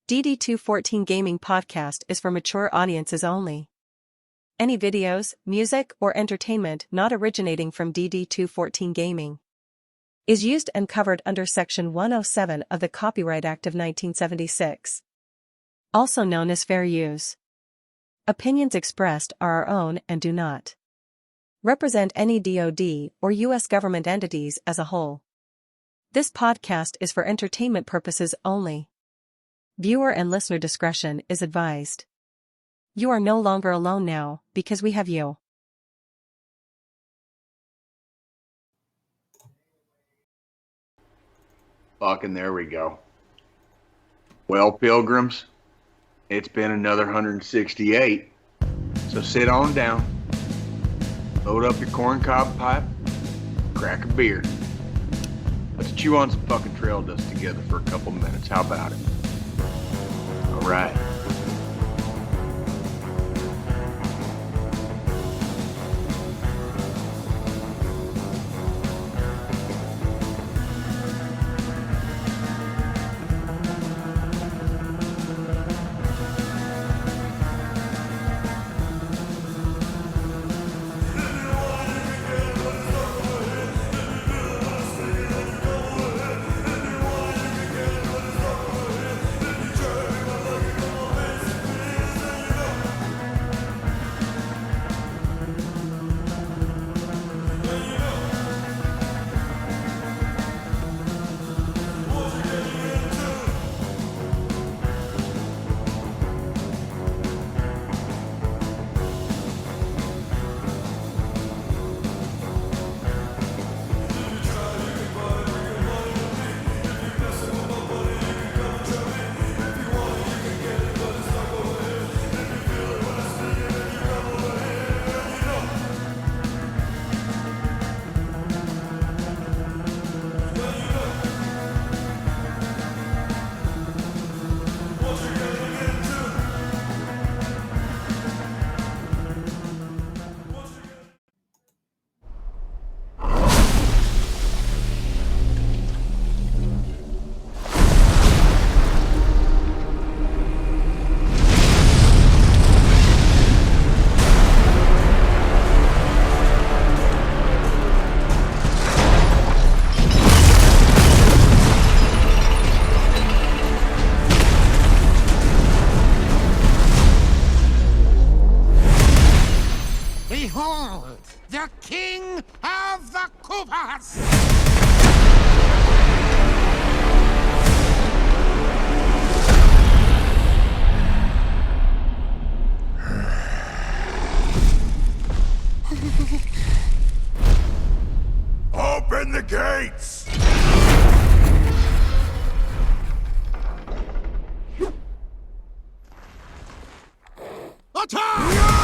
Dd214 Gaming Podcast is for mature audiences only. Any videos, music, or entertainment not originating from Dd214 Gaming is used and covered under Section 107 of the Copyright Act of 1976, also known as fair use. Opinions expressed are our own and do not represent any DoD or U.S. government entities as a whole. This podcast is for entertainment purposes only. Viewer and listener discretion is advised. You are no longer alone now, because we have you. Fucking there we go. Well, pilgrims, it's been another 168, so sit on down, load up your corncob pipe, crack a beer. Let's chew on some fucking trail dust together for a couple minutes. How about it? All right. Behold, the King of the Koopas! Open the gates! Attack!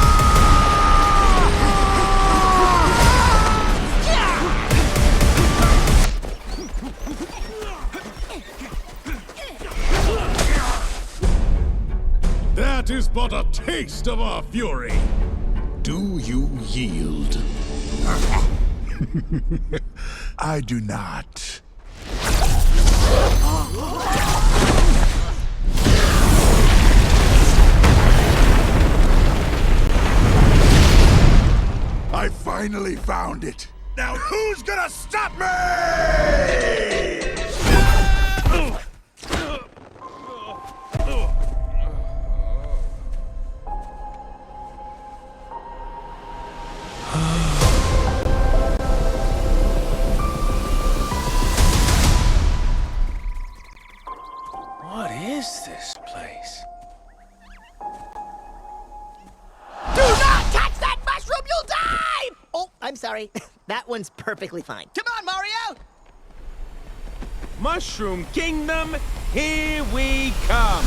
That is but a taste of our fury. Do you yield? I do not. I finally found it. Now who's gonna stop me? What is this place? Do not touch that mushroom, you'll die! Oh, I'm sorry. That one's perfectly fine. Come on, Mario! Mushroom Kingdom, here we come!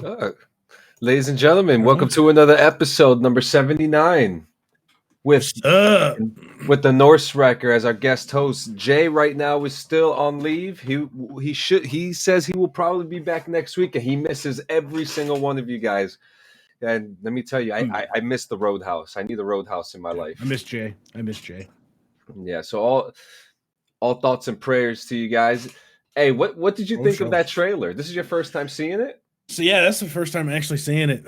Uh, Ladies and gentlemen, welcome to another episode, number 79, with the NorseRekkr as our guest host. Jay right now is still on leave. He says he will probably be back next week, and he misses every single one of you guys. And let me tell you, I miss the Roadhouse. I need a Roadhouse in my life. I miss Jay. Yeah. So all thoughts and prayers to you guys. Hey, what did you think of that trailer? This is your first time seeing it? So yeah, that's the first time actually seeing it.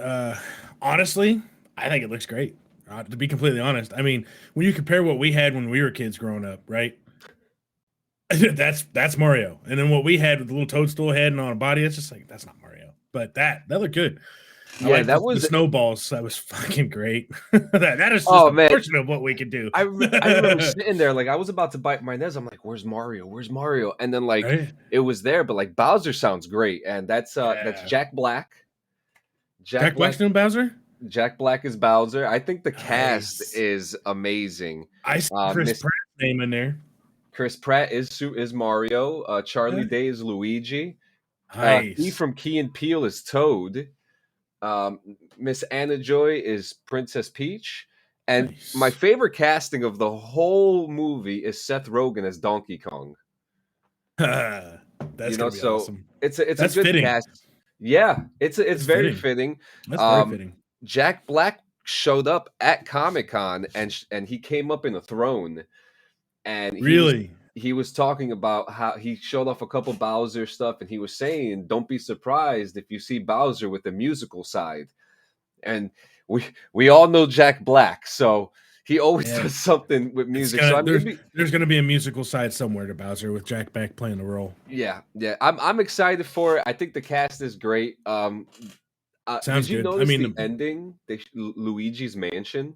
Honestly, I think it looks great. To be completely honest, I mean, when you compare what we had when we were kids growing up, right? That's Mario, and then what we had with the little toadstool head and on a body, it's just like that's not Mario. But that looked good. That was the snowballs. That was fucking great. that is just a portion of what we could do. I remember sitting there like I was about to bite my nails. I'm like, "Where's Mario? Where's Mario?" And then It was there, but like Bowser sounds great, and that's Jack Black. Jack Black's doing Bowser. Jack Black is Bowser. I think the cast is amazing. I see Chris Pratt's name in there. Chris Pratt is Mario. Charlie Day is Luigi. Nice. He from Key and Peele is Toad. Miss Anna Joy is Princess Peach, and my favorite casting of the whole movie is Seth Rogen as Donkey Kong. That's gonna be awesome. It's a good fitting. cast. Yeah, it's very fitting. That's very fitting. Jack Black showed up at Comic-Con and he came up in a throne, and he was talking about how he showed off a couple Bowser stuff, and he was saying, don't be surprised if you see Bowser with the musical side. And we all know Jack Black, so he always does something with music. There's going to be a musical side somewhere to Bowser with Jack Black playing the role. Yeah. I'm excited for it. I think the cast is great. Sounds did you good. notice the ending? Luigi's Mansion?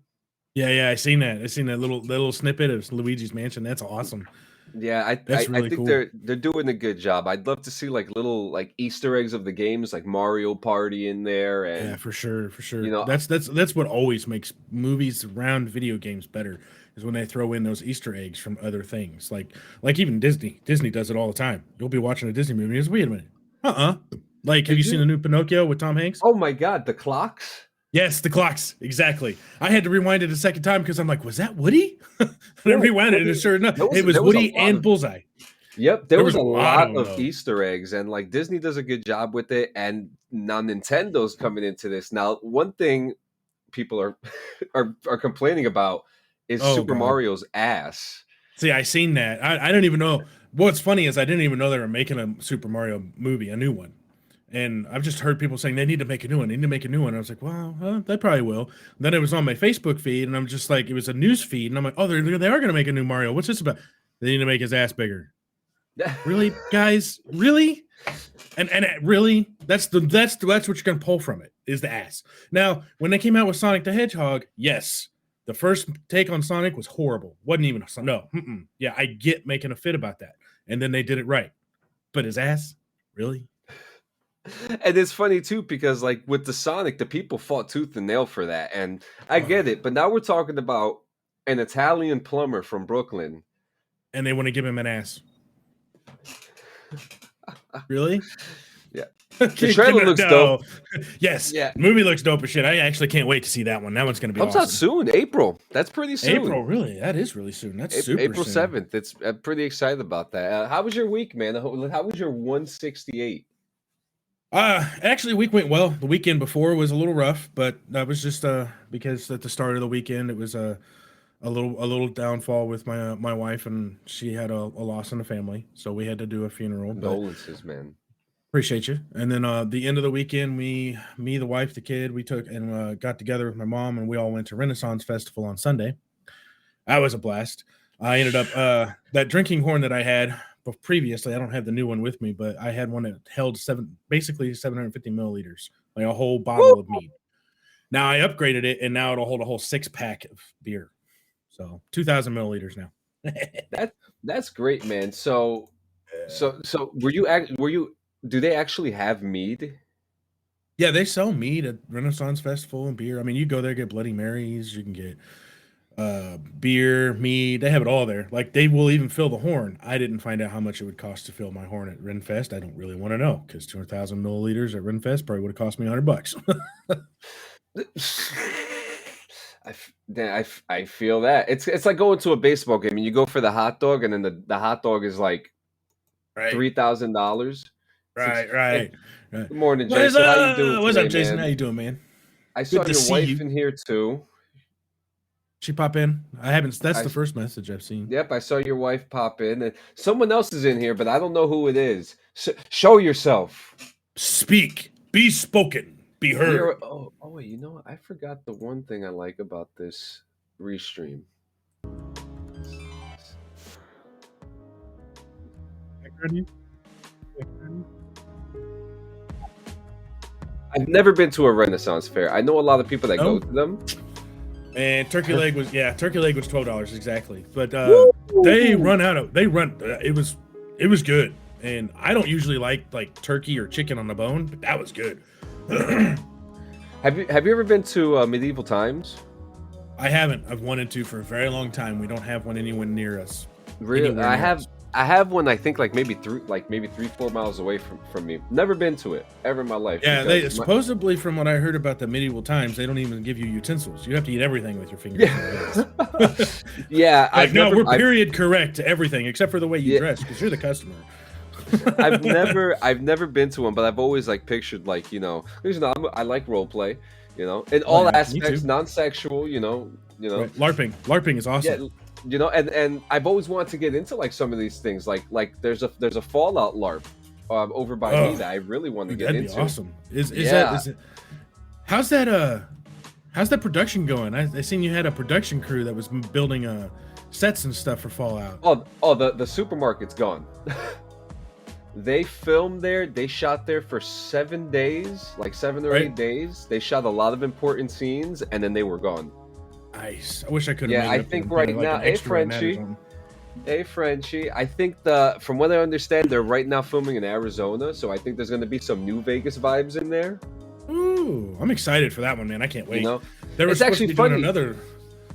Yeah, I seen that. I seen that little snippet of Luigi's Mansion. That's awesome. Yeah, I think cool. they're doing a good job. I'd love to see like little like Easter eggs of the games, like Mario Party in there. And yeah, for sure. You know, that's what always makes movies around video games better is when they throw in those Easter eggs from other things. Like even Disney. Disney does it all the time. You'll be watching a Disney movie and wait a minute. Like, have you seen the new Pinocchio with Tom Hanks? Oh my God, the clocks. Yes, the clocks. Exactly. I had to rewind it a second time because I'm like, was that Woody? I rewound it, and sure enough, it was Woody and Bullseye. Yep, there was a lot of Easter eggs, and like Disney does a good job with it, and now Nintendo's coming into this. Now, one thing people are complaining about is Super Mario's ass. See, I seen that. I didn't even know. What's funny is I didn't even know they were making a Super Mario movie, a new one. And I've just heard people saying they need to make a new one. They need to make a new one. I was like, well, they probably will. And then it was on my Facebook feed, and I'm just like, it was a news feed, and I'm like, oh, they are going to make a new Mario. What's this about? They need to make his ass bigger. Really, guys? Really? And really? That's what you're going to pull from it is the ass. Now, when they came out with Sonic the Hedgehog, yes, the first take on Sonic was horrible. Wasn't even Yeah, I get making a fit about that, and then they did it right. But his ass, really? And it's funny too because like with the Sonic, the people fought tooth and nail for that, and I get it. But now we're talking about an Italian plumber from Brooklyn, and they want to give him an ass. Really? Yeah. The trailer looks dope. Yes. Yeah. The movie looks dope as shit. I actually can't wait to see that one. That one's going to be awesome. Comes out soon, April. That's pretty soon. April, really? That is really soon. That's super April soon. 7th. I'm pretty excited about that. How was your week, man? How was your 168? Actually, week went well. The weekend before was a little rough, but that was just because at the start of the weekend it was a little downfall with my wife, and she had a loss in the family, so we had to do a funeral. Condolences, man. Appreciate you. And then the end of the weekend, me, the wife, the kid, we took and got together with my mom, and we all went to Renaissance Festival on Sunday. That was a blast. I ended up that drinking horn that I had. But previously, I don't have the new one with me, but I had one that held 750 milliliters, like a whole bottle of mead. Now I upgraded it, and now it'll hold a whole 6-pack of beer. So 2,000 milliliters now. That's great, man. So were you? Do they actually have mead? Yeah, they sell mead at Renaissance Festival and beer. I mean, you go there, get Bloody Marys. You can get beer, mead. They have it all there. Like they will even fill the horn. I didn't find out how much it would cost to fill my horn at Renfest. I don't really want to know because 200,000 milliliters at Renfest probably would have cost me $100. I feel that it's like going to a baseball game and you go for the hot dog and then the hot dog is like $3,000. Right. Good morning, Jason. How you doing? What's today, up, Jason? man? How you doing, man? I saw Good to your see wife you. in here too. She pop in? I haven't. That's the first message I've seen. Yep, I saw your wife pop in, and someone else is in here, but I don't know who it is. Show yourself. Speak. Be spoken. Be heard. Oh, wait, you know what? I forgot the one thing I like about this restream. I've never been to a Renaissance fair. I know a lot of people that go to them. And turkey leg was $12 exactly. But it was good. And I don't usually like turkey or chicken on the bone, but that was good. Have you ever been to Medieval Times? I haven't. I've wanted to for a very long time. We don't have one anywhere near us. Really? I have one. I think like maybe 3-4 miles away from me. Never been to it ever in my life. Yeah, supposedly from what I heard about the Medieval Times, they don't even give you utensils. You have to eat everything with your fingers. Yeah. Yeah, we're period correct to everything except for the way you dress because you're the customer. I've never been to one, but I've always like pictured like I like role play, in all aspects, non-sexual, Right. LARPing is awesome. Yeah, and I've always wanted to get into like some of these things. Like there's a Fallout LARP over by me that I really want to get into. That'd be awesome. Is it? How's that production going? I seen you had a production crew that was building sets and stuff for Fallout. The supermarket's gone. They filmed there. They shot there for 7 days, like 7 or 8 days. They shot a lot of important scenes, and then they were gone. Nice. I wish I could have. Yeah, I think right now, hey Frenchie. I think from what I understand, they're right now filming in Arizona, so I think there's going to be some new Vegas vibes in there. Ooh, I'm excited for that one, man. I can't wait. They were it's supposed actually to be funny. doing another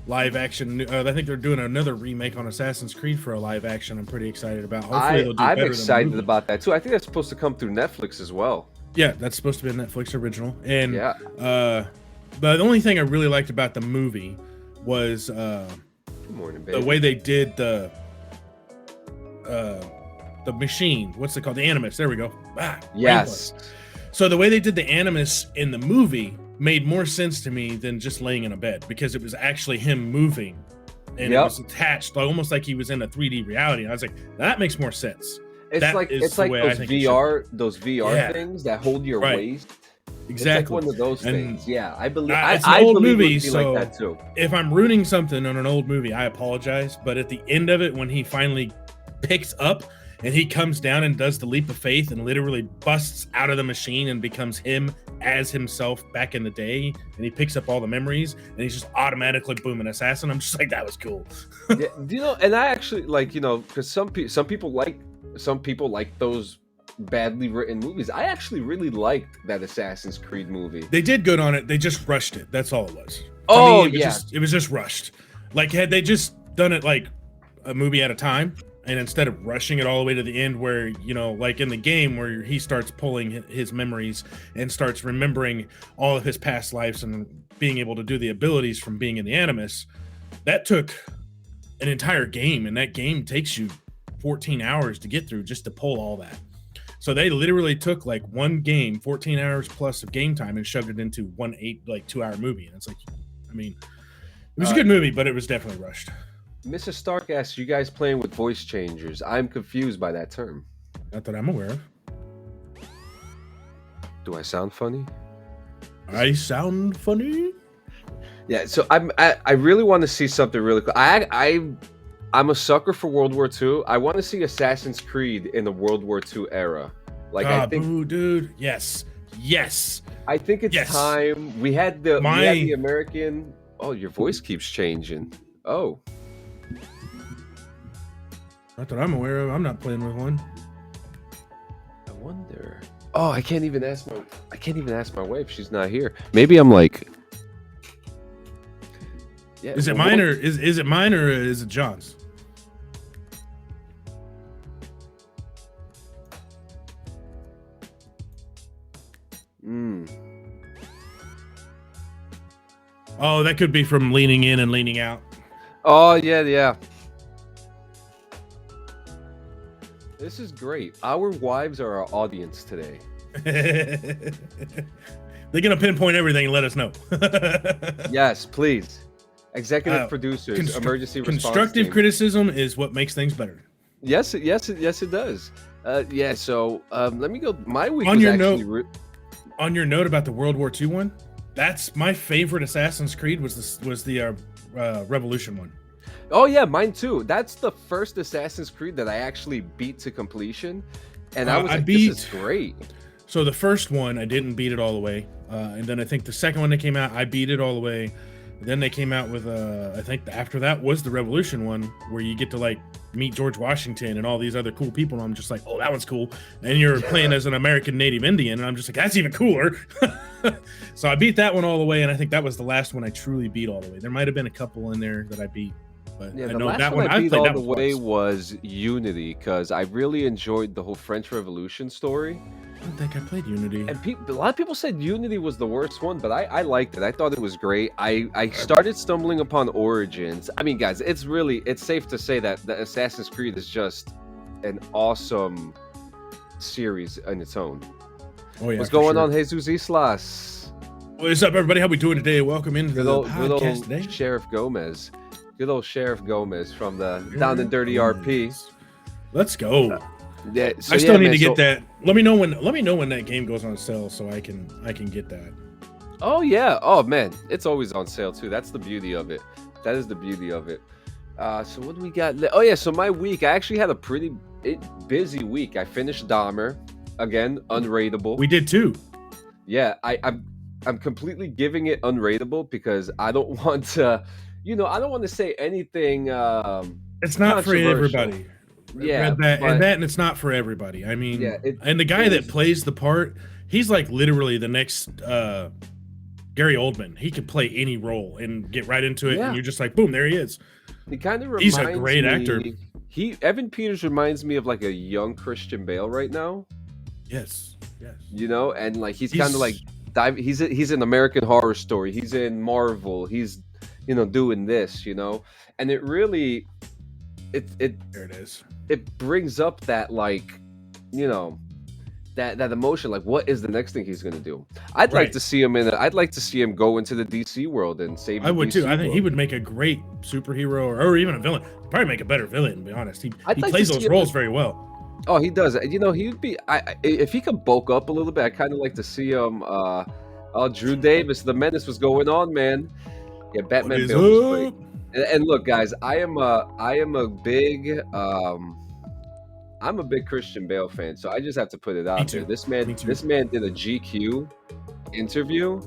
live action. I think they're doing another remake on Assassin's Creed for a live action. I'm pretty excited about. Hopefully they'll do I'm better excited than the about that too. I think that's supposed to come through Netflix as well. Yeah, that's supposed to be a Netflix original. And yeah. But the only thing I really liked about the movie was Good morning, baby. the way they did the machine. What's it called? The Animus. There we go. Yes. So the way they did the Animus in the movie made more sense to me than just laying in a bed because it was actually him moving and it was attached, almost like he was in a 3D reality. And I was like, that makes more sense. It's like those VR things that hold your waist. Exactly. It's like one of those things. Yeah, I believe. It's an old movie, so like that too. If I'm ruining something on an old movie, I apologize. But at the end of it, when he finally picks up and he comes down and does the leap of faith and literally busts out of the machine and becomes him as himself back in the day, and he picks up all the memories and he's just automatically boom, an assassin. I'm just like, that was cool. Yeah, and I actually like, because some people like those badly written movies. I actually really liked that Assassin's Creed movie. They did good on it. They just rushed it. That's all it was. It was just rushed. Like, had they just done it like a movie at a time, and instead of rushing it all the way to the end where, like in the game where he starts pulling his memories and starts remembering all of his past lives and being able to do the abilities from being in the Animus, that took an entire game, and that game takes you 14 hours to get through just to pull all that. So they literally took like one game, 14 hours plus of game time, and shoved it into 2-hour movie. And it's like, it was a good movie, but it was definitely rushed. Mrs. Stark asks, you guys playing with voice changers? I'm confused by that term. Not that I'm aware of. Do I sound funny? I sound funny? Yeah, so I really want to see something really cool. I'm a sucker for World War II. I want to see Assassin's Creed in the World War II era. Like, I think, dude, yes. I think it's time. We had the American. Oh, your voice keeps changing. Oh, not that I'm aware of. I'm not playing with one. I wonder. Oh, I can't even ask my wife. She's not here. Maybe I'm like. Yeah, Is it mine or is it mine or is it John's? Oh, that could be from leaning in and leaning out. Oh, yeah. This is great. Our wives are our audience today. They're going to pinpoint everything and let us know. Yes, please. Executive producers, emergency response constructive team. Criticism is what makes things better. Yes, it does. So let me go. My week On was your actually on your note about the World War II one, that's my favorite Assassin's Creed was the Revolution one. Oh yeah, mine too. That's the first Assassin's Creed that I actually beat to completion, and I was like, this is great. So the first one, I didn't beat it all the way, and then I think the second one that came out, I beat it all the way. Then they came out with I think after that was the Revolution one, where you get to like meet George Washington and all these other cool people. And I'm just like, oh, that one's cool. And you're playing as an American Native Indian, and I'm just like, that's even cooler. So I beat that one all the way, and I think that was the last one I truly beat all the way. There might have been a couple in there that I beat, but Yeah, I the know last that one one I beat all the once. way was Unity, because I really enjoyed the whole French Revolution story. I don't think I played Unity. And a lot of people said Unity was the worst one, but I liked it. I thought it was great. I started stumbling upon Origins. I mean, guys, it's safe to say that the Assassin's Creed is just an awesome series in its own. Oh yeah, What's going on, Jesus Islas? What's up, everybody? How we doing today? Welcome into Good the old podcast today. Sheriff Gomez. Good old Sheriff Gomez from the Down and Dirty RP. Let's go. Yeah, I still need to get that. Let me know when that game goes on sale so I can get that. Oh yeah. Oh man, it's always on sale too. That's the beauty of it. That is the beauty of it. So what do we got? Oh yeah. So my week, I actually had a pretty busy week. I finished Dahmer again, unrateable. We did too. Yeah, I'm completely giving it unrateable because I don't want to, I don't want to say anything. It's not for controversial. everybody. Yeah, and it's not for everybody. I mean, Yeah, and the guy that plays the part, he's like literally the next Gary Oldman. He can play any role and get right into it, Yeah. and you're just like, boom, there he is. He kind of He's a great actor. Evan Peters reminds me of like a young Christian Bale right now. Yes. And like he's kind of like he's in American Horror Story. He's in Marvel. He's doing this, and it really there it is. It brings up that like that emotion, like what is the next thing he's gonna do. I'd like to see him I'd like to see him go into the DC world and save the I would DC too. I think world. he would make a great superhero or even a villain. Probably make a better villain, to be honest. He I'd like plays to see those him roles very well. Oh, he does. He'd be. If he could bulk up a little bit, I kind of like to see him. Drew Davis, the Menace was going on, man. Yeah, Batman What is Bale was up? great. And look, guys, I am a big Christian Bale fan, so I just have to put it out there. Me This too. man did a GQ interview.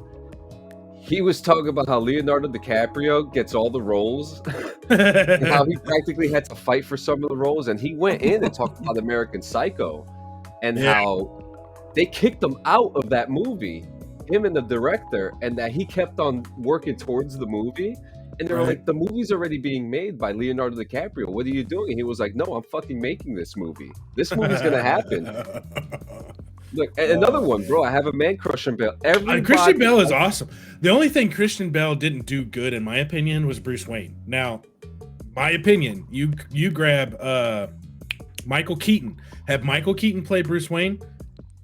He was talking about how Leonardo DiCaprio gets all the roles and how he practically had to fight for some of the roles. And he went in and talked about American Psycho and how they kicked him out of that movie, him and the director, and that he kept on working towards the movie. And they were like, the movie's already being made by Leonardo DiCaprio. What are you doing? And he was like, no, I'm fucking making this movie. This movie's going to happen. Look, another one, bro. I have a man crush on Bale. Christian Bale is awesome. The only thing Christian Bale didn't do good, in my opinion, was Bruce Wayne. Now, my opinion, you grab Michael Keaton. Have Michael Keaton play Bruce Wayne.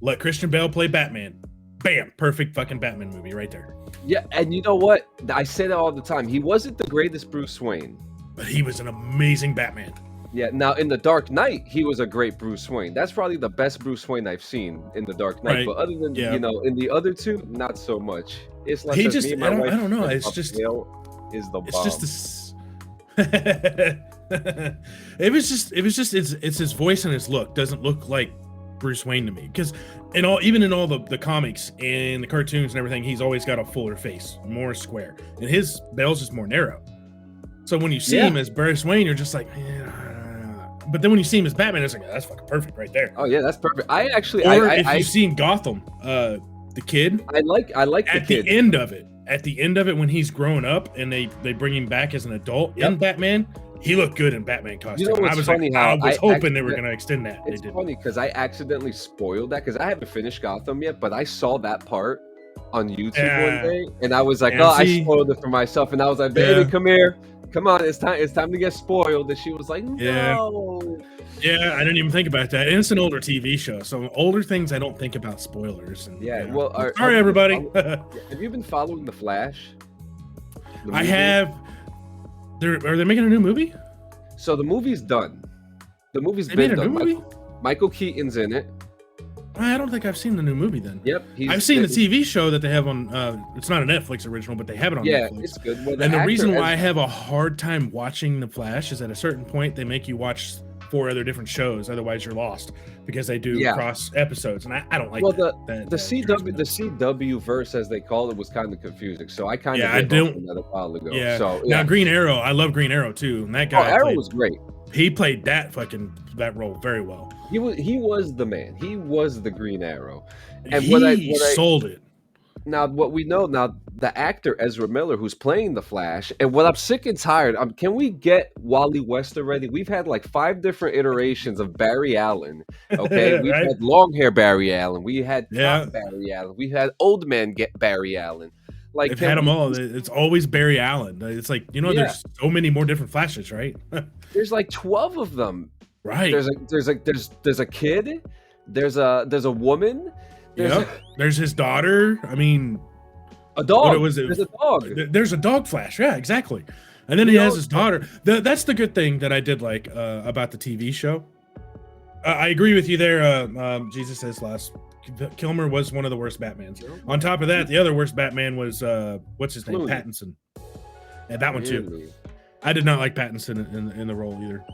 Let Christian Bale play Batman. Bam, perfect fucking Batman movie right there. Yeah, and you know what? I say that all the time. He wasn't the greatest Bruce Wayne, but he was an amazing Batman. Yeah, now in The Dark Knight, he was a great Bruce Wayne. That's probably the best Bruce Wayne I've seen in The Dark Knight. Right. But other than, in the other two, not so much. It's like He just, I don't know. It's just, is the bomb. It's just this. It's his voice and his look doesn't look like Bruce Wayne to me, because even in all the comics and the cartoons and everything, he's always got a fuller face, more square, and his Bale's just more narrow. So when you see him as Bruce Wayne, you're just like, but then when you see him as Batman, it's like, that's fucking perfect right there. Oh yeah, that's perfect. If you've seen Gotham, the kid, I like the at kid. the end of it, at the end of it, when he's grown up and they bring him back as an adult in Batman, he looked good in Batman costume. You know what's funny? I was hoping they were going to extend that. It's funny because I accidentally spoiled that because I haven't finished Gotham yet, but I saw that part on YouTube one day, and I was like, I spoiled it for myself, and I was like, baby, come here. Come on, it's time to get spoiled. And she was like, no. Yeah, I didn't even think about that. And it's an older TV show, so older things I don't think about spoilers. And, well, sorry everybody. Have you been following The Flash? I have. Are they making a new movie? So the movie's done. The movie's they been made a done. New movie? Michael Keaton's in it. I don't think I've seen the new movie then. Yep. I've seen the TV show that they have on, it's not a Netflix original, but they have it on Netflix. Yeah, it's good. Well, and the reason why I have a hard time watching The Flash is at a certain point, they make you watch 4 other different shows. Otherwise, you're lost because they do cross episodes. And I don't like that. The CW verse, as they call it, was kind of confusing. So I kind of I don't. That a while ago. Yeah. So, Now, Green Arrow, I love Green Arrow too. And that guy. Arrow was great. He played that role very well. He was the man. He was the Green Arrow. And he sold it. Now, what we know now, the actor Ezra Miller, who's playing the Flash, and what I'm sick and tired. Can we get Wally West already? We've had like 5 different iterations of Barry Allen. Okay, we've had long hair Barry Allen. We had Barry Allen. We had old man get Barry Allen. Like they've had them all. It's always Barry Allen. It's like there's so many more different Flashes, right? There's like 12 of them. Right. There's a kid. There's a woman. There's his daughter. I mean, a dog. What was it? There's a dog. There's a dog Flash. Yeah, exactly. And then he has his daughter. That's the good thing that I did like about the TV show. I agree with you there. Jesus says last. Kilmer was one of the worst Batmans. On top of that, the other worst Batman was what's his name? Pattinson. Yeah, that one too. I did not like Pattinson in the role either.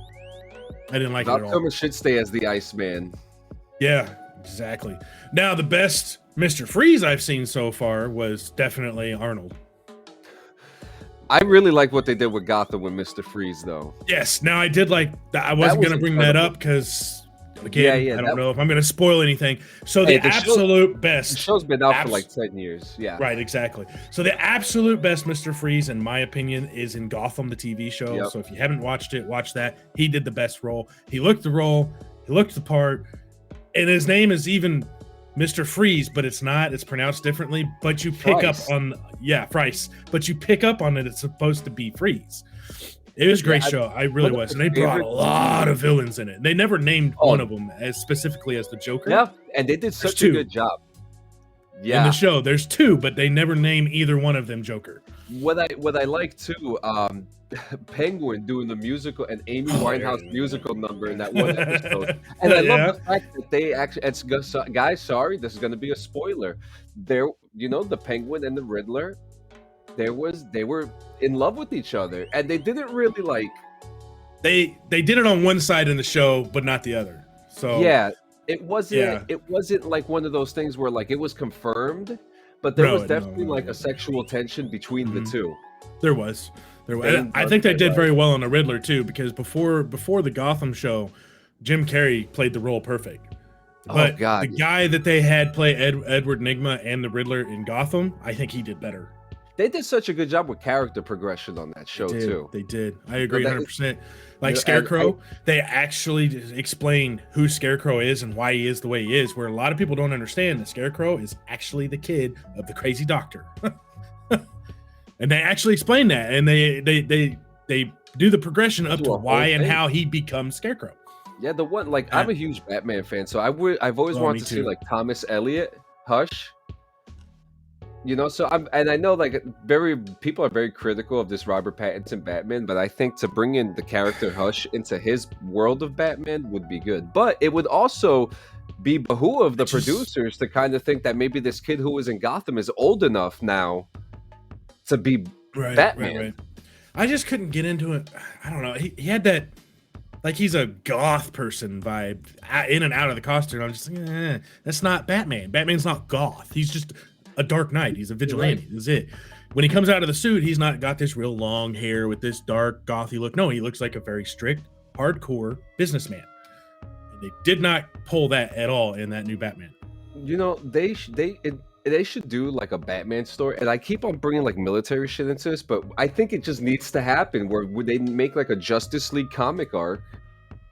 I didn't like it at all. Kilmer should stay as the Iceman. Yeah, exactly. Now the best Mr. Freeze I've seen so far was definitely Arnold. I really like what they did with Gotham with Mr. Freeze, though. Yes. Now I did like that. I wasn't going to bring that up because. Again, I don't know if I'm going to spoil anything. So the absolute best. The show's been out for like 10 years. Yeah. Right, exactly. So the absolute best Mr. Freeze, in my opinion, is in Gotham, the TV show. Yep. So if you haven't watched it, watch that. He did the best role. He looked the role. He looked the part. And his name is even Mr. Freeze, but it's not. It's pronounced differently. But you pick up on, Freeze. But you pick up on it. It's supposed to be Freeze. It was a great show. I really was. And they brought a lot of villains in it. They never named one of them as specifically as the Joker. Yeah, and they did such a good job. Yeah. In the show, there's 2, but they never name either one of them Joker. What I like too, Penguin doing the musical and Amy Winehouse musical number in that one episode. And I love the fact that they actually, guys, sorry, this is going to be a spoiler. The Penguin and the Riddler, they were in love with each other, and they didn't really like. They did it on one side in the show, but not the other. So it wasn't like one of those things where like it was confirmed, but there was definitely like a sexual tension between the two. There was. I think they did very well on the Riddler too, because before the Gotham show, Jim Carrey played the role perfect. But the guy that they had play Edward Nygma and the Riddler in Gotham, I think he did better. They did such a good job with character progression on that show too. They did. I agree 100%. Like Scarecrow, they actually explain who Scarecrow is and why he is the way he is, where a lot of people don't understand that Scarecrow is actually the kid of the crazy doctor. And they actually explain that, and they do the progression up to why and how he becomes Scarecrow. Yeah, I'm a huge Batman fan, so I've always wanted to see like Thomas Elliott, Hush. So I know like people are very critical of this Robert Pattinson Batman, but I think to bring in the character Hush into his world of Batman would be good. But it would also be behoove of the producers to kind of think that maybe this kid who was in Gotham is old enough now to be Batman. Right. I just couldn't get into it. I don't know. He had that, like he's a goth person vibe in and out of the costume. I'm just like, that's not Batman. Batman's not goth. He's just a Dark Knight. He's a vigilante. That's it. When he comes out of the suit, he's not got this real long hair with this dark gothy look. No, he looks like a very strict, hardcore businessman. And they did not pull that at all in that new Batman. they should do like a Batman story, and I keep on bringing like military shit into this, but I think it just needs to happen where would they make like a Justice League comic arc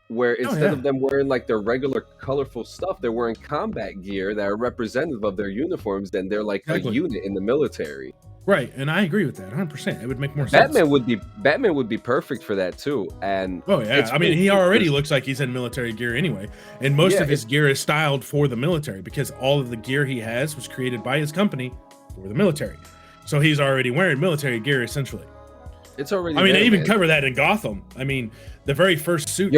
where instead of them wearing like their regular colorful stuff, they're wearing combat gear that are representative of their uniforms, then they're like a unit in the military. Right, and I agree with that 100%. It would make more sense. Batman would be perfect for that too. And I mean, he already looks like he's in military gear anyway, and most of his gear is styled for the military because all of the gear he has was created by his company for the military. So he's already wearing military gear essentially. It's already. I mean, there, they even man. cover that in Gotham. I mean, the very first suit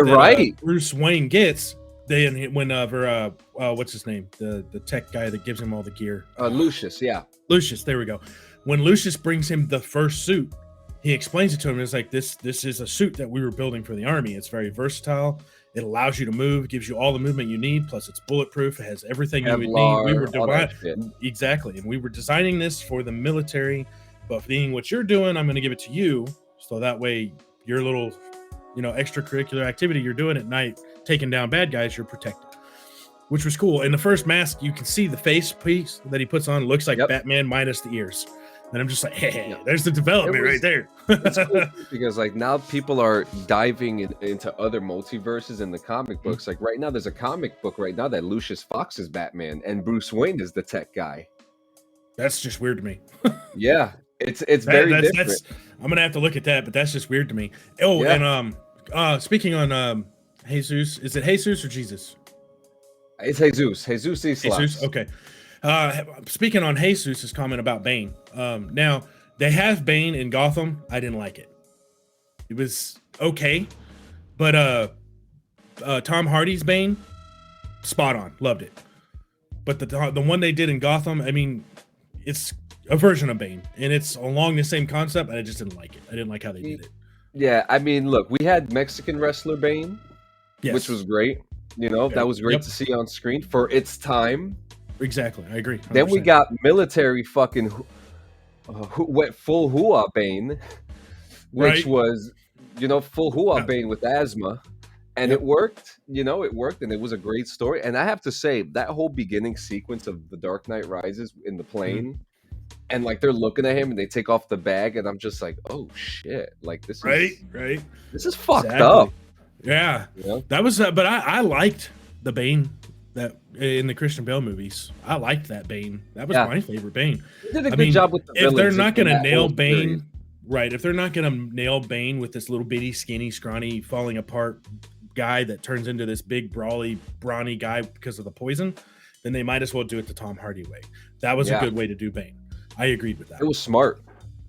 Bruce Wayne gets, whenever what's his name, the tech guy that gives him all the gear, Lucius, Lucius. There we go. When Lucius brings him the first suit, he explains it to him. It's like this is a suit that we were building for the army. It's very versatile. It allows you to move, gives you all the movement you need. Plus, it's bulletproof. It has everything you would need. We were and we were designing this for the military. But being what you're doing, I'm going to give it to you, so that way your little, extracurricular activity you're doing at night, taking down bad guys, you're protected. Which was cool. In the first mask, you can see the face piece that he puts on looks like Batman minus the ears. And I'm just like, hey, there's the development right there. It's cool because like now people are diving into other multiverses in the comic books. Like right now, there's a comic book right now that Lucius Fox is Batman and Bruce Wayne is the tech guy. That's just weird to me. Yeah, it's very different. I'm gonna have to look at that, but that's just weird to me. Oh, and speaking on Jesus, is it Jesus or Jesus? It's Jesus. Jesus. Okay. Speaking on Jesus' comment about Bane. Now they have Bane in Gotham. I didn't like it. It was okay, but Tom Hardy's Bane, spot on. Loved it. But the one they did in Gotham, I mean, it's a version of Bane, and it's along the same concept. And I just didn't like it. I didn't like how they did it. Yeah, I mean, look, we had Mexican wrestler Bane, which was great. That was great to see on screen for its time. Exactly, I agree. 100%. Then we got military fucking went full hua Bane, which was full hua Bane with asthma, and it worked. It worked, and it was a great story. And I have to say that whole beginning sequence of The Dark Knight Rises in the plane, and like they're looking at him and they take off the bag, and I'm just like, oh shit, like this is right. This is fucked up. Yeah, that was. But I liked the Bane that in the Christian Bale movies. I liked that Bane. That was my favorite Bane. They did a good job with the if they're not going to nail Bane, series. If they're not going to nail Bane with this little bitty, skinny, scrawny, falling apart guy that turns into this big, brawny guy because of the poison, then they might as well do it the Tom Hardy way. That was a good way to do Bane. I agreed with that. It was smart.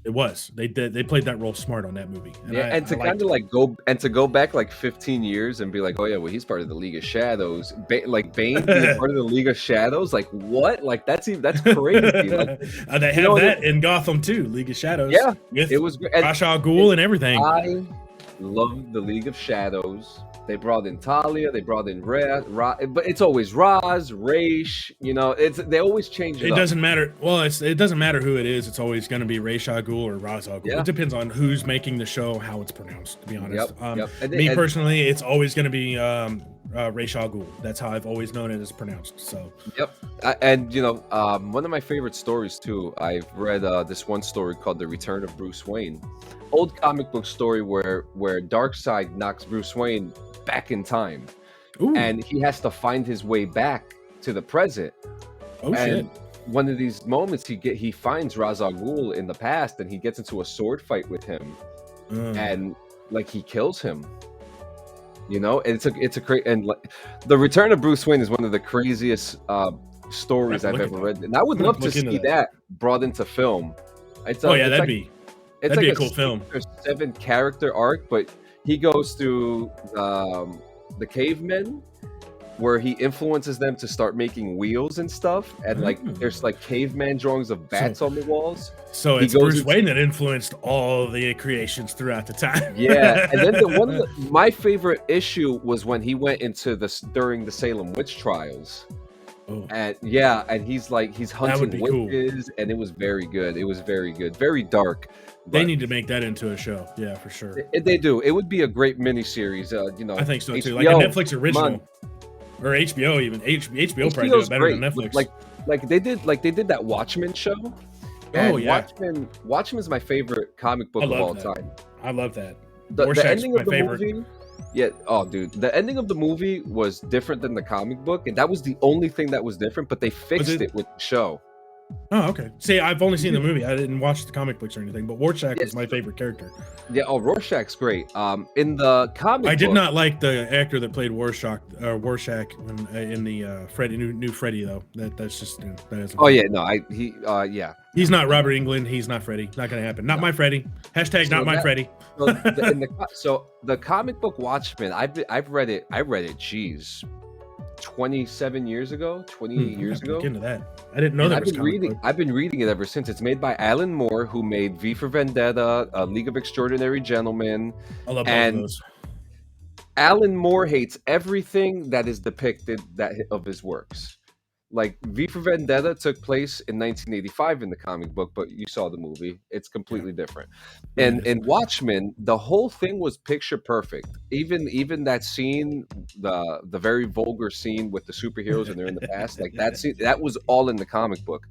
It was. They played that role smart on that movie. And to kind of like go back like 15 years and be like, oh yeah, well he's part of the League of Shadows. Like Bane being part of the League of Shadows, like what? Like that's crazy. Like, they have that in Gotham too, League of Shadows. Yeah, with it was great. Ra's al Ghul and everything. I love the League of Shadows. They brought in Talia, they brought in but it's always Raz, Raish. They always change it. It doesn't matter. Well, it doesn't matter who it is. It's always going to be Ra's al Ghul or Ra's al Ghul. Yeah. It depends on who's making the show, how it's pronounced. To be honest, Yep. Personally, it's always going to be Ra's al Ghul. That's how I've always known it is pronounced. So. Yep. One of my favorite stories too. I've read this one story called "The Return of Bruce Wayne." Old comic book story where Darkseid knocks Bruce Wayne back in time. Ooh. And he has to find his way back to the present. Oh shit. One of these moments he finds Ra's al Ghul in the past and he gets into a sword fight with him and like he kills him. It's a great, and like the Return of Bruce Wayne is one of the craziest stories I've ever read, and I would love to see that brought into film. That'd be a cool film. 7 character arc, but he goes through the cavemen where he influences them to start making wheels and stuff, and like there's like caveman drawings of bats on the walls. So it's Bruce Wayne that influenced all the creations throughout the time. Yeah, and then my favorite issue was when he went into during the Salem witch trials. Oh. And he's hunting witches, and it was very good. It was very good, very dark. They need to make that into a show. Yeah, for sure. They do. It would be a great miniseries. I think so too. HBO, like a Netflix original. or HBO even. HBO probably do HBO's it better than Netflix. Like they did that Watchmen show. Oh yeah, Watchmen is my favorite comic book of all time. I love that. The ending of the favorite. movie. Yeah. Oh, dude, the ending of the movie was different than the comic book, and that was the only thing that was different. But they fixed it with the show. Oh, okay. See, I've only seen the movie. I didn't watch the comic books or anything. But Rorschach is my favorite character. Yeah. Oh, Rorschach's great. In the comic, I did not like the actor that played Rorschach in the Freddy new Freddy though. That's just that isn't. Oh yeah, no, yeah. He's not Robert Englund. He's not Freddy. Not gonna happen. Not my Freddy. Hashtag not my Freddy. So the comic book Watchmen, I've read it. I read it. Geez, 27 years ago, 28 years ago. Look into that. I didn't know that. I've been reading it ever since. It's made by Alan Moore, who made V for Vendetta, League of Extraordinary Gentlemen. I love both of those. Alan Moore hates everything that is depicted of his works. Like V for Vendetta took place in 1985 in the comic book, but you saw the movie. It's completely different. And in Watchmen, the whole thing was picture perfect. Even that scene, the very vulgar scene with the superheroes and they're in the past, like that scene, that was all in the comic book.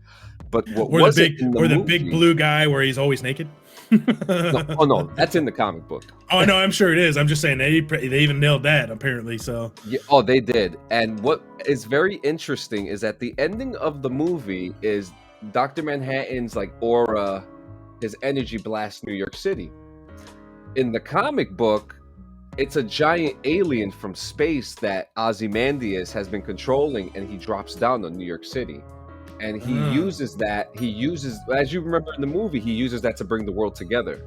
But what was it in the movie? The big blue guy where he's always naked? No, that's in the comic book. Oh no, I'm sure it is. I'm just saying they even nailed that apparently. So yeah, they did. And what is very interesting is that the ending of the movie is Dr. Manhattan's like aura, his energy blasts New York City. In the comic book, it's a giant alien from space that Ozymandias has been controlling, and he drops down on New York City. And he uses, as you remember in the movie, he uses that to bring the world together.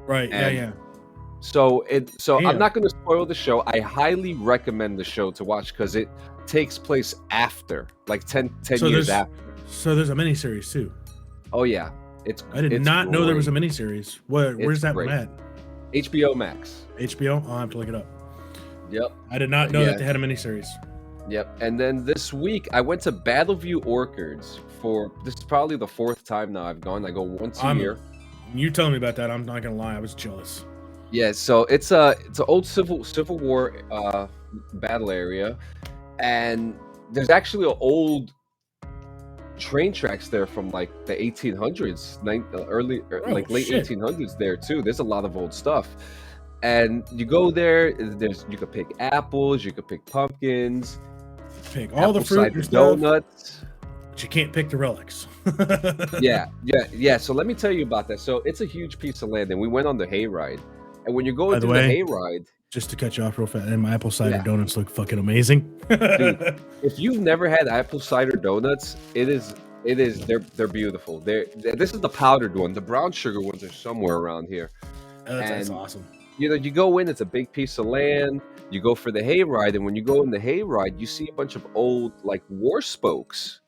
Right. And yeah. So I'm not going to spoil the show. I highly recommend the show to watch because it takes place after, like 10 years after. So there's a miniseries too. Oh yeah, I did not know there was a miniseries. Where's that one at? HBO Max. HBO. I'll have to look it up. Yep. I did not know that they had a miniseries. Yep. And then this week I went to Battleview Orchards this is probably the 4th time now I've gone. I go once a year. You telling me about that, I'm not gonna lie, I was jealous. Yeah, so it's an old Civil War battle area, and there's actually an old train tracks there from like the 1800s, late 1800s there too. There's a lot of old stuff. And you go there, you could pick apples, you could pick pumpkins, pick all the fruit and stuff, donuts, but you can't pick the relics. yeah. So let me tell you about that. So it's a huge piece of land, and we went on the hayride. And when you're going through the hayride, just to cut you off real fast, and my apple cider donuts look fucking amazing. Dude, if you've never had apple cider donuts, they're beautiful. This is the powdered one. The brown sugar ones are somewhere around here. That's awesome. You go in, it's a big piece of land. You go for the hayride, and when you go in the hayride, you see a bunch of old like war spokes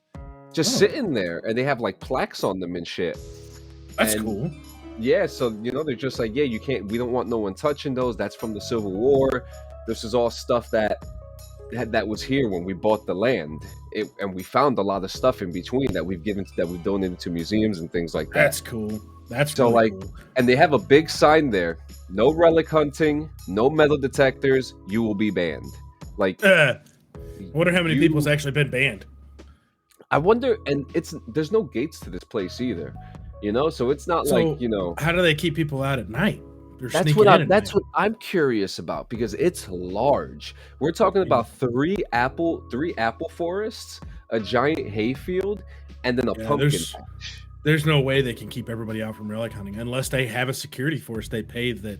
just sitting there, and they have like plaques on them and shit. That's cool. Yeah, so they're just like, we don't want no one touching those. That's from the Civil War. This is all stuff that was here when we bought the land, and we found a lot of stuff in between that we've donated to museums and things like that. That's cool. That's so really cool. Cool. And they have a big sign there: no relic hunting, no metal detectors. You will be banned. Like, I wonder how many people's actually been banned. I wonder, and there's no gates to this place either. So it's not how do they keep people out at night? That's what I'm curious about, because it's large. We're talking about three apple forests, a giant hayfield, and then a pumpkin patch. There's no way they can keep everybody out from relic hunting unless they have a security force they pay that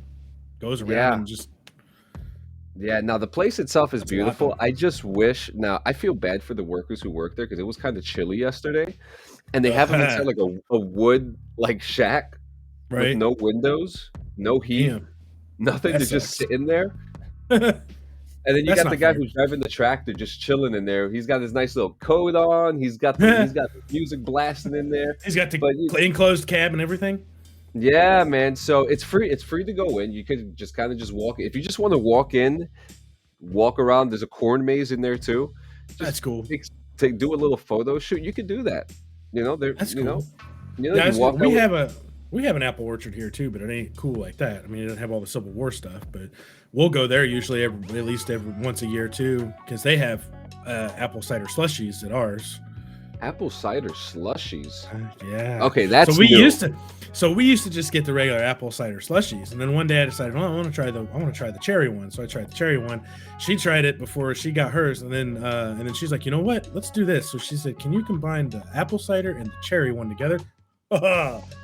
goes around and just. Yeah, now the place itself is beautiful. I just wish. Now I feel bad for the workers who work there because it was kind of chilly yesterday, and they have them inside like a wood like shack, right? With no windows, no heat, nothing. They're just sitting there. And then you got the guy who's driving the tractor just chilling in there. He's got his nice little coat on. He's got the music blasting in there. He's got the enclosed cab and everything. Yeah, man. So it's free. It's free to go in. You could just kind of just walk. If you just want to walk in, walk around. There's a corn maze in there too. That's cool. Do a little photo shoot. You could do that. That's cool. We have an apple orchard here too, but it ain't cool like that. I mean, it doesn't have all the Civil War stuff, but we'll go there usually at least every once a year too, because they have apple cider slushies at ours. Apple cider slushies. Yeah. Okay, that's so we new. used to just get the regular apple cider slushies, and then one day I decided, well, I want to try the cherry one. So I tried the cherry one. She tried it before she got hers, and then she's like, you know what? Let's do this. So she said, can you combine the apple cider and the cherry one together?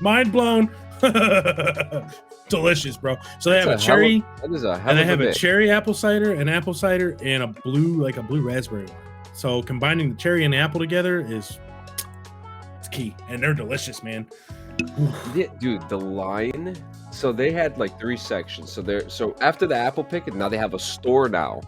Mind blown. Delicious, bro. So they have a cherry, and they have a cherry apple cider, and a blue raspberry one. So combining the cherry and the apple together it's key, and they're delicious, man. Yeah, dude, the line. So they had like 3 sections. So after the apple picking, now they have a store now.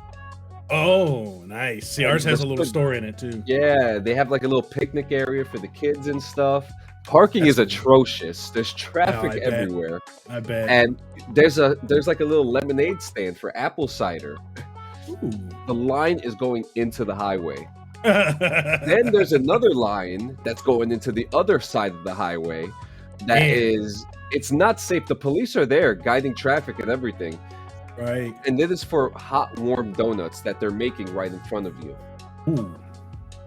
Oh, nice. See, ours has a little store in it too. Yeah, they have like a little picnic area for the kids and stuff. Parking is atrocious. There's traffic everywhere. I bet. And there's like a little lemonade stand for apple cider. Ooh. The line is going into the highway. Then there's another line that's going into the other side of the highway. It's not safe. The police are there guiding traffic and everything. Right. And this is for hot, warm donuts that they're making right in front of you. Ooh.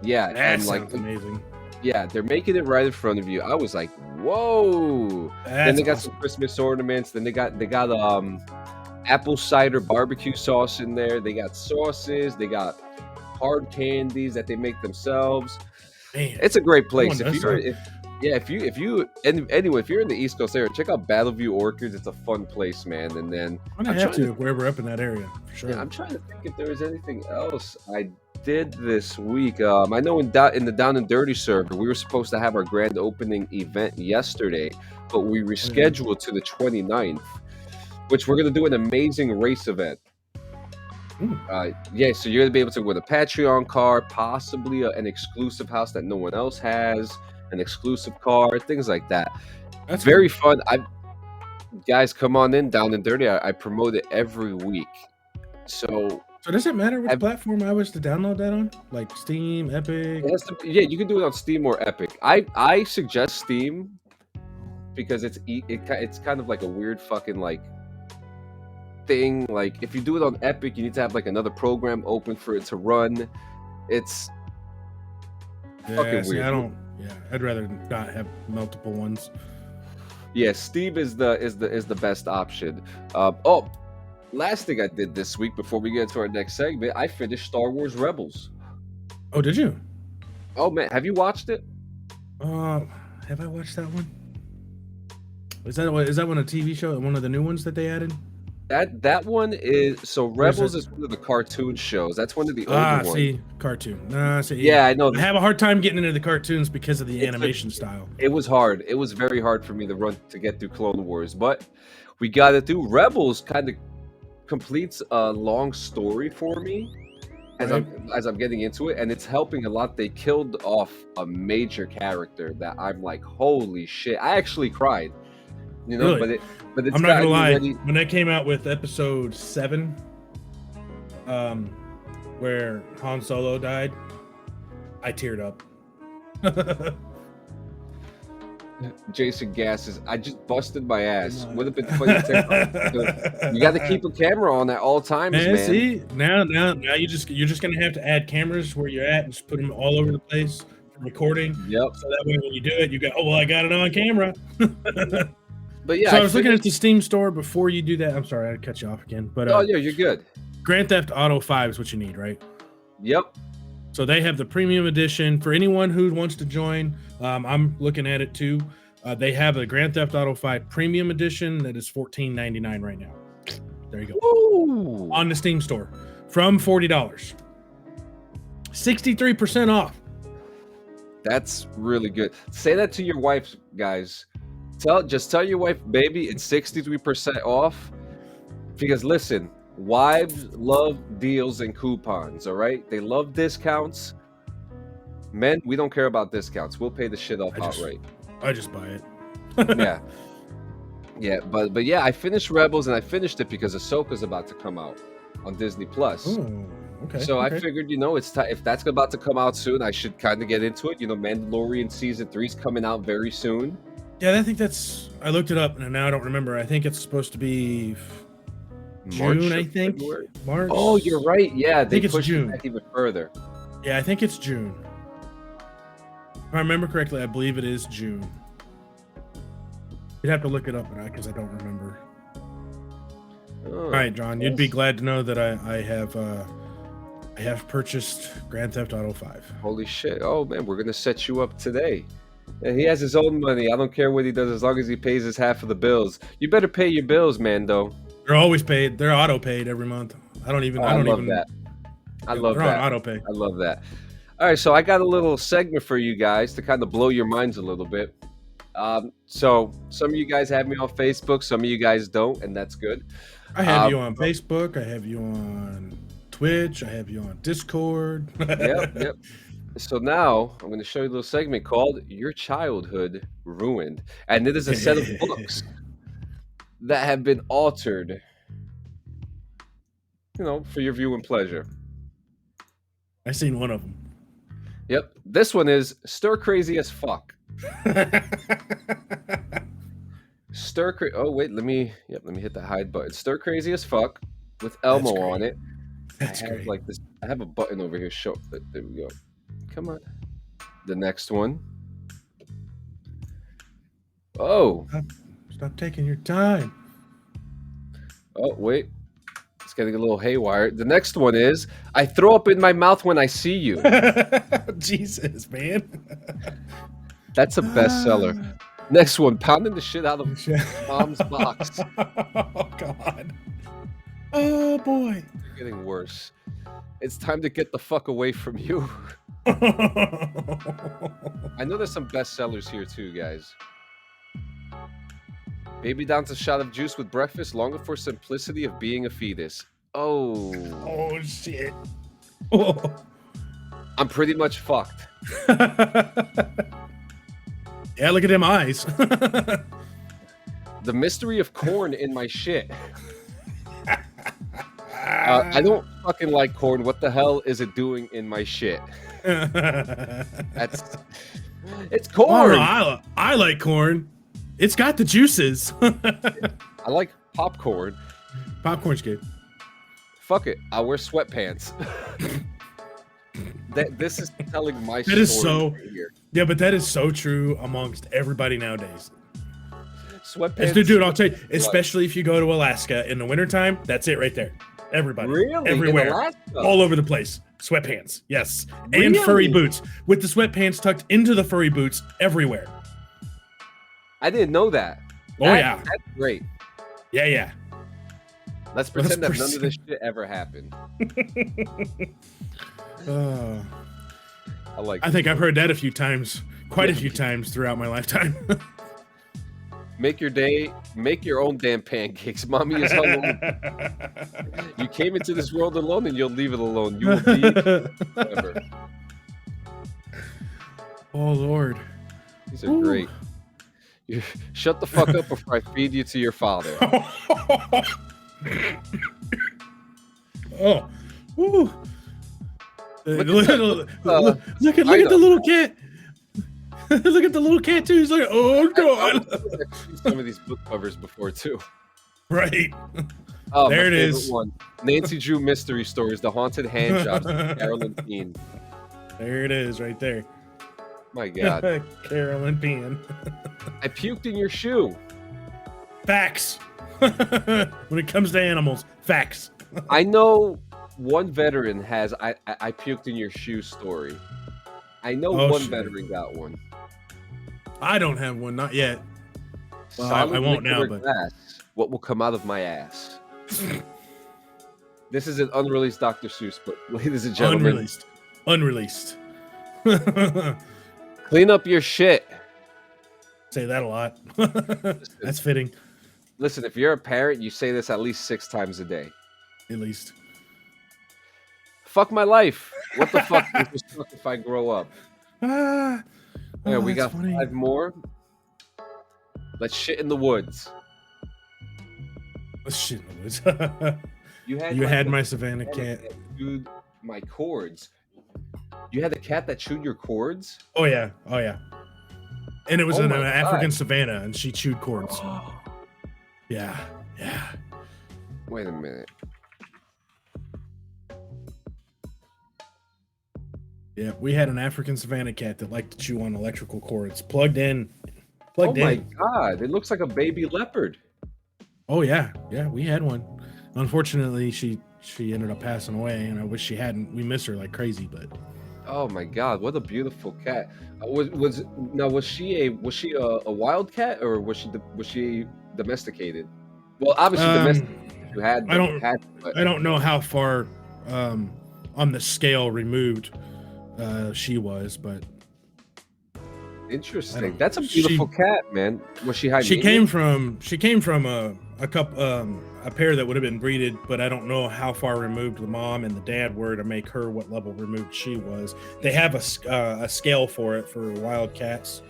Yeah. That and sounds amazing. Yeah, they're making it right in front of you. I was like, whoa. Then they got some Christmas ornaments. Then they got apple cider barbecue sauce in there. They got sauces. They got hard candies that they make themselves. Man, it's a great place. If you're in the East Coast area, check out Battleview Orchards. It's a fun place, man. And then I'm gonna have to if we're ever up in that area for sure. Yeah, I'm trying to think if there was anything else I did this week. I know in the Down and Dirty server, we were supposed to have our grand opening event yesterday, but we rescheduled to the 29th, which we're going to do an amazing race event. Yeah, so you're going to be able to win a Patreon card, possibly an exclusive house that no one else has, an exclusive car, things like that. That's very fun. Guys, come on in, Down and Dirty. I promote it every week. So does it matter which platform I was to download that on? Like Steam, Epic? Yeah, you can do it on Steam or Epic. I suggest Steam because it's kind of like a weird fucking like thing. Like if you do it on Epic, you need to have like another program open for it to run. It's fucking weird. I'd rather not have multiple ones. Yeah, Steam is the best option. Last thing I did this week before we get to our next segment, I finished Star Wars Rebels. Oh, did you? Oh man, have you watched it? Have I watched that one? Is that one a TV show? One of the new ones that they added? That one is Rebels is one of the cartoon shows. That's one of the older ones. See, cartoon. Yeah, I know. I have a hard time getting into the cartoons because of the animation style. It was hard. It was very hard for me to get through Clone Wars, but we got to do Rebels. Kind of completes a long story for me as I'm getting into it, and it's helping a lot. They killed off a major character that I'm like, holy shit! I actually cried. You know, really? but it's I'm not gonna lie. When they came out with Episode 7, where Han Solo died, I teared up. Jason gasses. I just busted my ass. Would have been funny. You got to keep a camera on at all times, man. See, now you're just gonna have to add cameras where you're at and just put them all over the place for recording. Yep. So that way, when you do it, you go, oh well, I got it on camera. But yeah, so I was looking at the Steam store before you do that. I'm sorry, I cut you off again. But oh yeah, you're good. Grand Theft Auto 5 is what you need, right? Yep. So they have the premium edition for anyone who wants to join. I'm looking at it too. They have a Grand Theft Auto 5 premium edition that is $14.99 right now. There you go. Ooh. On the Steam store from $40. 63% off. That's really good. Say that to your wife, guys. Just tell your wife, baby, it's 63% off. Because listen, wives love deals and coupons, all right? They love discounts. Men, we don't care about discounts. We'll pay the shit off outright. I just buy it. Yeah, but yeah, I finished Rebels, and I finished it because Ahsoka's about to come out on Disney Plus. Oh, okay. So I figured, it's if that's about to come out soon, I should kind of get into it. Mandalorian season 3 is coming out very soon. Yeah, I think I looked it up and now I don't remember. I think it's supposed to be March, June, I think. February? March. Oh, you're right. Yeah, I think it's June. Back even further. Yeah, I think it's June. If I remember correctly, I believe it is June. You'd have to look it up because I don't remember. Oh, All right, John, you'd be glad to know that I have purchased Grand Theft Auto 5. Holy shit. Oh, man, we're going to set you up today. And he has his own money. I don't care what he does as long as he pays his half of the bills. You better pay your bills, man, though. They're always paid. They're auto paid every month. I don't even. I love that. I love they're that. on auto pay. I love that. All right, so I got a little segment for you guys to kind of blow your minds a little bit. So some of you guys have me on Facebook, some of you guys don't, and that's good. I have you on Facebook. I have you on Twitch. I have you on Discord. Yep. So now I'm going to show you a little segment called Your Childhood Ruined. And it is a set of books that have been altered, for your viewing pleasure. I seen one of them. Yep. This one is Stir Crazy as Fuck. Oh wait, let me hit the hide button. Stir Crazy as Fuck with Elmo on it. That's great. I have a button over here. There we go. Come on. The next one. Oh. Stop taking your time. Oh wait. It's getting a little haywire. The next one is I throw up in my mouth when I see you. Jesus, man. That's a bestseller. Next one, pounding the shit out of mom's box. Oh, God. Oh, boy. It's getting worse. It's time to get the fuck away from you. I know there's some bestsellers here too, guys. Baby downs a shot of juice with breakfast, longer for simplicity of being a fetus. Oh. Oh, shit. Oh. I'm pretty much fucked. Yeah, look at them eyes. The mystery of corn in my shit. I don't fucking like corn. What the hell is it doing in my shit? It's corn. Oh, no, I like corn. It's got the juices. I like popcorn. Popcorn's good. Fuck it. I wear sweatpants. This is telling my story. That is so. Right here. Yeah, but that is so true amongst everybody nowadays. Sweatpants. Dude, I'll tell you, especially if you go to Alaska in the wintertime, that's it right there. Everybody. Really? Everywhere. All over the place. Sweatpants. Yes. Really? And furry boots. With the sweatpants tucked into the furry boots everywhere. I didn't know that. Yeah. That's great. Yeah. Let's pretend that none of this shit ever happened. I think I've heard that a few times. Quite a few times throughout my lifetime. Make your day, make your own damn pancakes. Mommy is hungover. You came into this world alone and you'll leave it alone. You will be forever. Oh, Lord. These are great. Shut the fuck up before I feed you to your father. Oh. Ooh. Look at the little cat. Look at the little cat too. He's like, oh God. I've seen some of these book covers before too. Right. Oh, there it is. One. Nancy Drew Mystery Stories, The Haunted Hand Jobs, Carolyn Bean. There it is, right there. My God. Carolyn Bean. I puked in your shoe. Facts. When it comes to animals, facts. I know one veteran has I puked in your shoe story. I know one veteran got one. I don't have one, not yet. Well, I won't now, but what will come out of my ass? This is an unreleased Dr. Seuss book, ladies and gentlemen. Unreleased. Clean up your shit. Say that a lot. That's fitting. Listen, if you're a parent, you say this at least 6 times a day. At least. Fuck my life. What the fuck is this fuck if I grow up? Yeah, we got funny. 5 more. Let's shit in the woods. Let's shit in the woods. You had my Savannah cat. Chewed my cords. You had the cat that chewed your cords? Oh yeah. And it was an African Savannah, and she chewed cords. Yeah. Wait a minute. Yeah, we had an African Savannah cat that liked to chew on electrical cords. Plugged in. Oh my god, it looks like a baby leopard. Oh yeah, we had one. Unfortunately, she ended up passing away, and I wish she hadn't. We miss her like crazy, but Oh my god, what a beautiful cat. Was she a wild cat, or was she domesticated? Well, obviously domesticated. You had I don't cat, but I don't know how far on the scale removed she was, but interesting. That's a beautiful cat, man. Was she hiding? She came from a couple a pair that would have been breeded, but I don't know how far removed the mom and the dad were to make her what level removed she was. They have a scale for it for wild cats.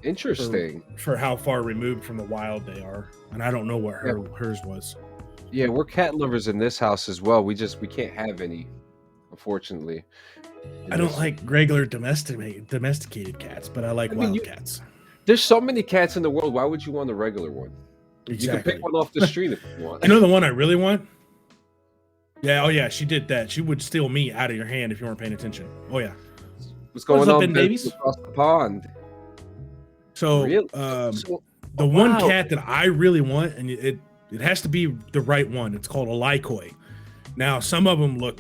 Interesting. For how far removed from the wild they are, and I don't know what hers was. Yeah, we're cat lovers in this house as well. We can't have any, unfortunately. I don't like regular domesticated cats, but I like wild cats. There's so many cats in the world. Why would you want a regular one? Exactly. You can pick one off the street if you want. You know the one I really want? Yeah, oh yeah, she did that. She would steal meat out of your hand if you weren't paying attention. Oh yeah. What's going up, on, babies? Across the pond. So, Really? the one cat that I really want, and it has to be the right one. It's called a Lycoy. Now, some of them look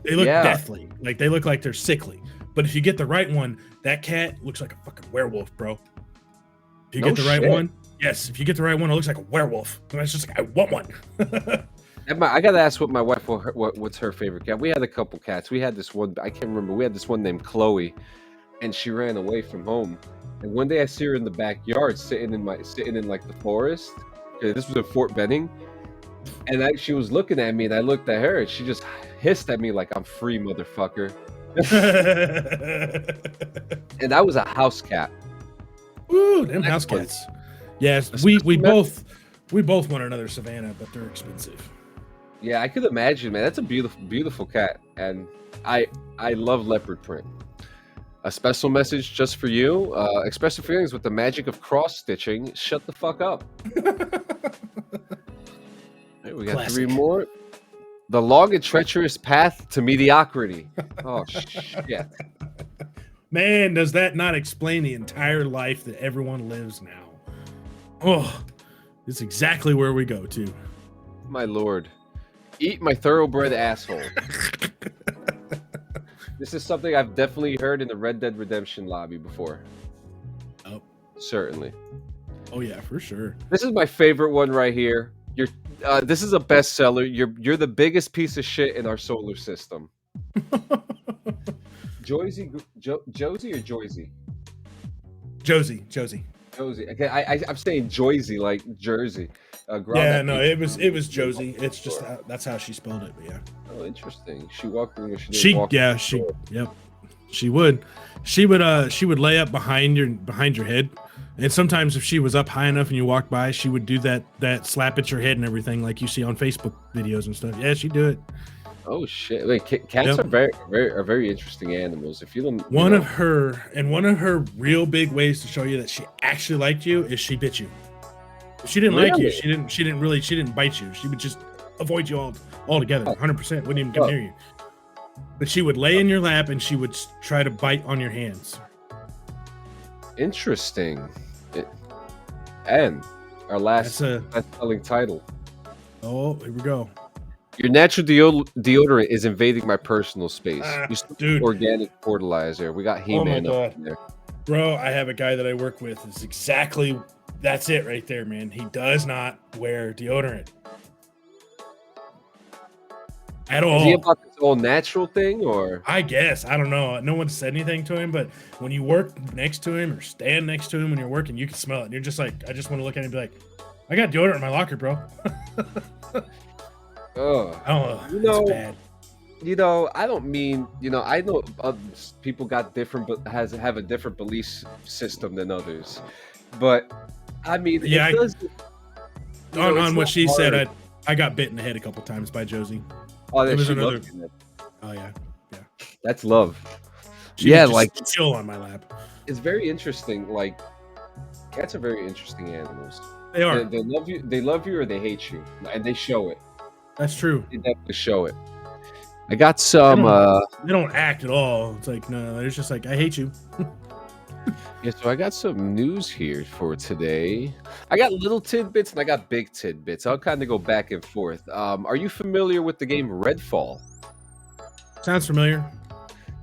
deathly. Like they look like they're sickly. But if you get the right one, that cat looks like a fucking werewolf, bro. If you get the right one, yes. If you get the right one, it looks like a werewolf. And it's just like, I want one. I gotta ask what my wife what's her favorite cat. We had a couple cats. We had this one. I can't remember. We had this one named Chloe, and she ran away from home. And one day I see her in the backyard, sitting in like the forest. Okay, this was in Fort Benning. And she was looking at me, and I looked at her, and she just hissed at me like, "I'm free, motherfucker." And that was a house cat. Ooh, them house cats. Yes, we both want another Savannah, but they're expensive. Yeah, I could imagine, man. That's a beautiful cat, and I love leopard print. A special message just for you. Express your feelings with the magic of cross stitching. Shut the fuck up. We got Classic. 3 more. The long and treacherous path to mediocrity. Oh shit. Man, does that not explain the entire life that everyone lives now? Oh, it's exactly where we go to. My lord. Eat my thoroughbred asshole. This is something I've definitely heard in the Red Dead Redemption lobby before. Oh. Certainly. Oh yeah, for sure. This is my favorite one right here. This is a bestseller. You're the biggest piece of shit in our solar system. Josie or Joyzy? Josie. Josie. Okay, I'm saying Joyzy like Jersey. Yeah, no, it was Josie. It's just that's how she spelled it. But yeah. Oh, interesting. She walked in. She would. She would lay up behind your head. And sometimes if she was up high enough and you walked by, she would do that slap at your head and everything like you see on Facebook videos and stuff. Yeah, she'd do it. Oh shit! Wait, cats are very interesting animals. If you don't, one of her real big ways to show you that she actually liked you is she bit you. If she didn't like you, she didn't bite you. She would just avoid you altogether. 100% wouldn't even come near you. But she would lay in your lap and she would try to bite on your hands. Interesting. And our last best-selling title. Oh, here we go. Your natural deodorant is invading my personal space. Dude. Organic fertilizer. We got He-Man up in there. Bro, I have a guy that I work with. It's exactly that's it right there, man. He does not wear deodorant at all. Is he about this whole natural thing, or? I guess. I don't know. No one said anything to him, but when you work next to him or stand next to him when you're working, you can smell it. And you're just like, I just want to look at him and be like, I got deodorant in my locker, bro. Oh, I don't know. It's bad. I don't mean, I know people got different, but have a different belief system than others. But I mean, yeah, on what she said, I got bit in the head a couple times by Josie. Oh, that was another. Oh yeah. That's love. She like chill on my lap. It's very interesting. Like, cats are very interesting animals. They are. They love you. They love you or they hate you, and they show it. That's true. They definitely show it. I got some. They don't act at all. It's like no, they're just like I hate you. Yeah, so I got some news here for today. I got little tidbits and I got big tidbits. I'll kind of go back and forth. Are you familiar with the game Redfall? Sounds familiar.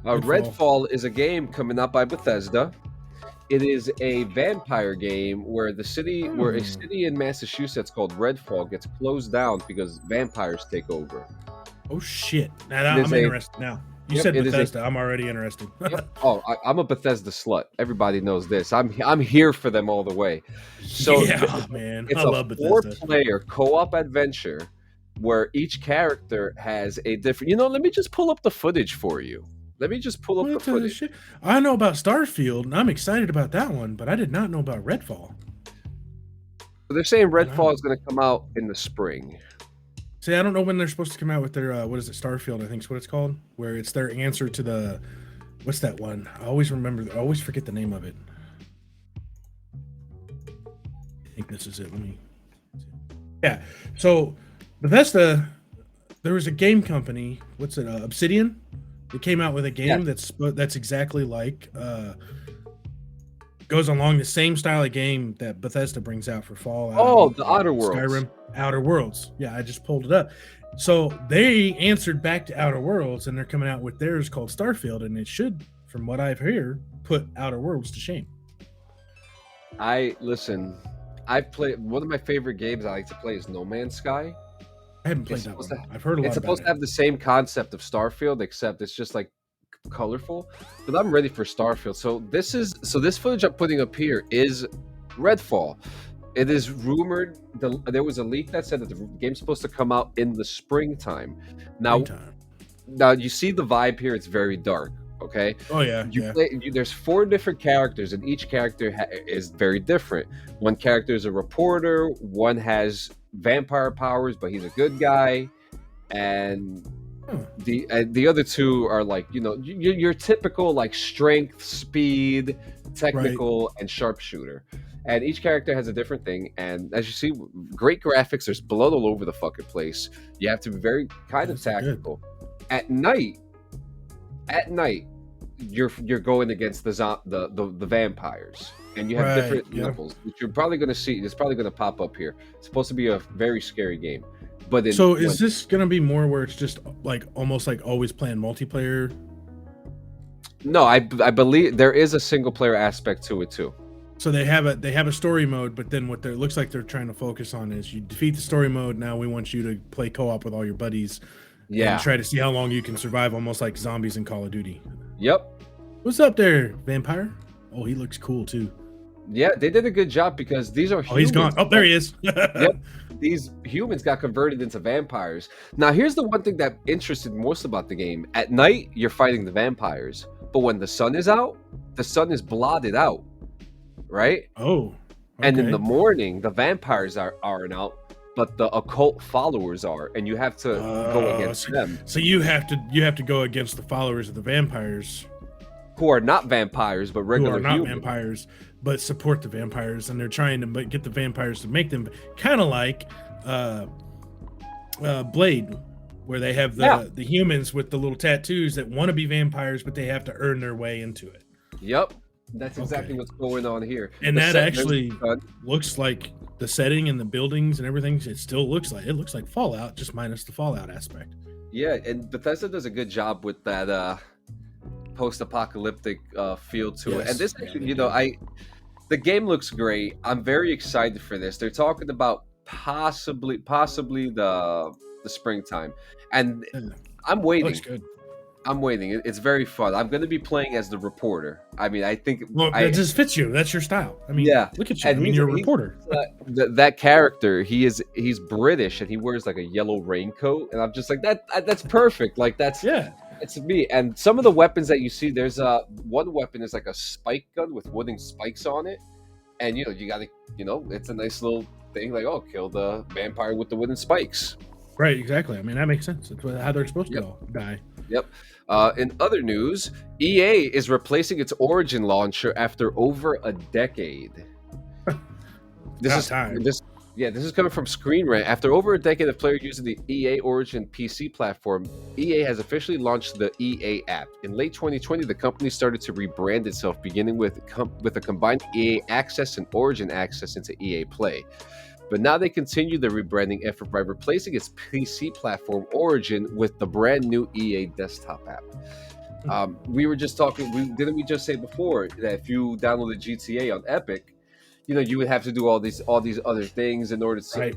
Redfall is a game coming out by Bethesda. It is a vampire game where a city in Massachusetts called Redfall gets closed down because vampires take over. Oh shit! Now I'm interested. Now you said Bethesda, I'm already interested. Oh, I'm a Bethesda slut. Everybody knows this. I'm here for them all the way. So yeah, man, it's I love Bethesda. 4-player co-op adventure where each character has a different. Let me just pull up the footage for you. Let me just pull up the footage. Shit? I know about Starfield, and I'm excited about that one, but I did not know about Redfall. So they're saying Redfall is going to come out in the spring. See, I don't know when they're supposed to come out with their what is it, Starfield? I think is what it's called, where it's their answer to the what's that one? I always forget the name of it. I think this is it. Let me. Yeah. So Bethesda, there was a game company. What's it? Obsidian. They came out with a game that's exactly like goes along the same style of game that Bethesda brings out for Fallout. Oh, the Outer Worlds. Skyrim, Outer Worlds. Yeah, I just pulled it up. So they answered back to Outer Worlds, and they're coming out with theirs called Starfield, and it should, from what I've heard, put Outer Worlds to shame. I've played one of my favorite games I like to play is No Man's Sky. I haven't played that one. I've heard a lot. It's supposed to have the same concept of Starfield, except it's just like colorful. But I'm ready for Starfield. So this footage I'm putting up here is Redfall. It is rumored. There was a leak that said that the game's supposed to come out in the springtime. Now you see the vibe here. It's very dark. Okay. Oh yeah. There's 4 different characters, and each character is very different. One character is a reporter. One has vampire powers, but he's a good guy, and the other 2 are like your typical like strength, speed, technical, and sharpshooter. And each character has a different thing. And as you see, great graphics. There's blood all over the fucking place. You have to be very kind of tactical. At night, you're going against the vampires, and you have different levels, which you're probably going to see. It's probably going to pop up here. It's supposed to be a very scary game. But is this going to be more where it's just like almost like always playing multiplayer? No, I believe there is a single player aspect to it too. So they have a story mode, but then what looks like they're trying to focus on is you defeat the story mode. Now we want you to play co-op with all your buddies. Yeah. And try to see how long you can survive, almost like zombies in Call of Duty. Yep. What's up there, vampire? Oh, he looks cool too. Yeah, they did a good job because these are humans. Oh, he's gone. Oh, there he is. Yep. These humans got converted into vampires. Now, here's the one thing that interested most about the game. At night, you're fighting the vampires. But when the sun is out, the sun is blotted out. Right? Oh. Okay. And in the morning, the vampires aren't out, but the occult followers are, and you have to go against them. So you have to go against the followers of the vampires, who are not vampires, but regular humans. Who are not vampires, but support the vampires, and they're trying to get the vampires to make them kind of like Blade, where they have the humans with the little tattoos that want to be vampires, but they have to earn their way into it. Yep. That's exactly what's going on here. And that actually looks like the setting and the buildings and everything. It still looks like Fallout, just minus the Fallout aspect. Yeah, and Bethesda does a good job with that post-apocalyptic feel to it. And this, the game looks great. I'm very excited for this. They're talking about possibly the springtime, and I'm waiting. Looks good. I'm waiting. It's very fun. I'm going to be playing as the reporter. I mean, I think that just fits you. That's your style. I mean, look at you. And you're a reporter. That character, he's British, and he wears like a yellow raincoat, and I'm just like that's perfect. Like that's me. And some of the weapons that you see, there's one weapon is like a spike gun with wooden spikes on it, and you got to it's a nice little thing. Like kill the vampire with the wooden spikes. Right. Exactly. I mean, that makes sense. It's how they're supposed to die. Yep. In other news, EA is replacing its Origin launcher after over a decade. This Yeah, this is coming from Screen Rant. After over a decade of players using the EA Origin PC platform, EA has officially launched the EA app. In late 2020, the company started to rebrand itself, beginning with a combined EA Access and Origin Access into EA Play. But now they continue the rebranding effort by replacing its PC platform Origin with the brand new EA desktop app. We were just talking, didn't we just say before that if you downloaded GTA on Epic, you would have to do all these other things in order to, Right.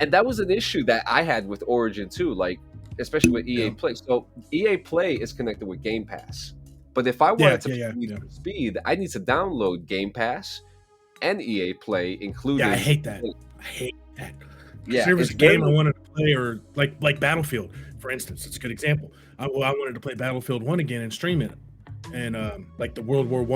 and that was an issue that I had with Origin too, like especially with EA Play. So EA Play is connected with Game Pass, but if I wanted to speed, I need to download Game Pass and EA Play included. Yeah, I hate that. Yeah, there was a game I wanted to play, or like Battlefield, for instance. It's a good example. I wanted to play Battlefield 1 again and stream it, and like the World War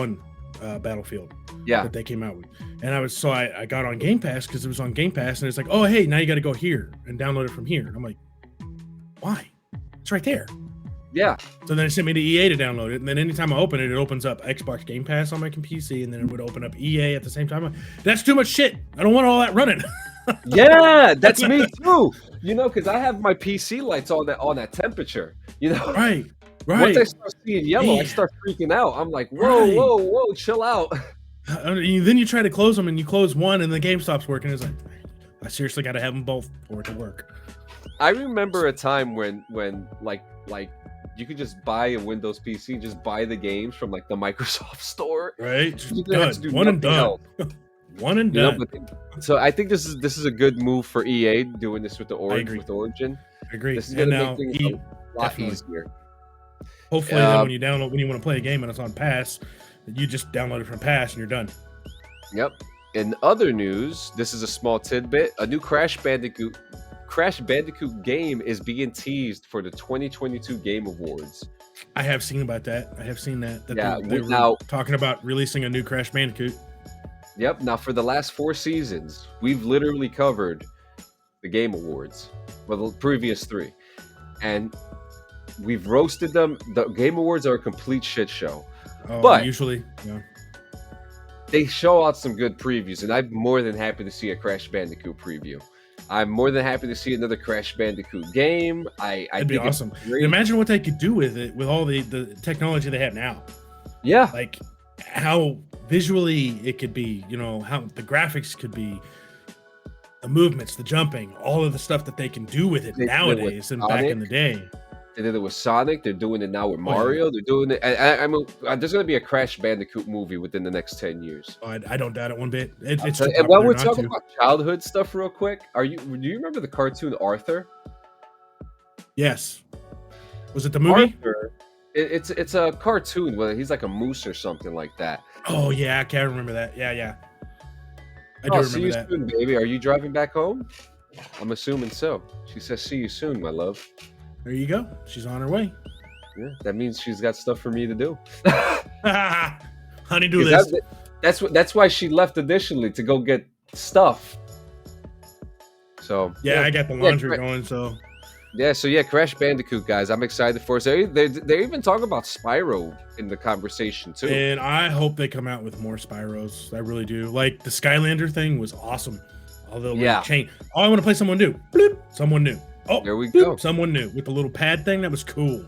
I Battlefield that they came out with. And I got on Game Pass because it was on Game Pass, and it's like, oh hey, now you got to go here and download it from here. And I'm like, why? It's right there. Yeah. So then it sent me to EA to download it, and then anytime I open it, it opens up Xbox Game Pass on my PC, and then it would open up EA at the same time. That's too much shit. I don't want all that running. Yeah, that's me too. Because I have my PC lights on that temperature. Right. Once I start seeing yellow, I start freaking out. I'm like, whoa, chill out. Then you try to close them, and you close one, and the game stops working. It's like, I seriously got to have them both for it to work. I remember a time when like you could just buy a Windows PC, just buy the games from like the Microsoft store. Right. You didn't have to do one and done. else. One and done. So I think this is a good move for EA doing this with the Origin. I agree. This is going to make things a lot easier. Hopefully, then when you want to play a game and it's on Pass, you just download it from Pass and you're done. Yep. In other news, this is a small tidbit. A new Crash Bandicoot game is being teased for the 2022 Game Awards. I have seen about that. I have seen that. They were now talking about releasing a new Crash Bandicoot. Yep. Now, for the last 4 seasons, we've literally covered the Game Awards, well, the previous 3, and we've roasted them. The Game Awards are a complete shit show. But usually, they show out some good previews, and I'm more than happy to see a Crash Bandicoot preview. I'm more than happy to see another Crash Bandicoot game. It'd be awesome. Imagine what they could do with it, with all the technology they have now. Yeah. Like how visually it could be, how the graphics could be, the movements, the jumping, all of the stuff that they can do with it nowadays and back in the day. They did it with Sonic. They're doing it now with Mario. They're doing it. I mean, there's going to be a Crash Bandicoot movie within the next 10 years. I don't doubt it one bit. It's and while we're talking about childhood stuff real quick, do you remember the cartoon Arthur? Yes. Was it the movie? Arthur, it's a cartoon where he's like a moose or something like that. Oh, yeah. I can't remember that. Yeah. I do remember see you that. soon, baby. Are you driving back home? I'm assuming so. She says, see you soon, my love. There you go. She's on her way. Yeah, that means she's got stuff for me to do. Honey, do this. That's why she left initially, to go get stuff. So yeah, I got the laundry going. So Crash Bandicoot, guys. I'm excited for it. They're even talking about Spyro in the conversation too. And I hope they come out with more Spyros. I really do. Like the Skylander thing was awesome. Although change. Oh, I want to play someone new. Bloop, someone new. Oh, there we go. Someone new with the little pad thing. That was cool.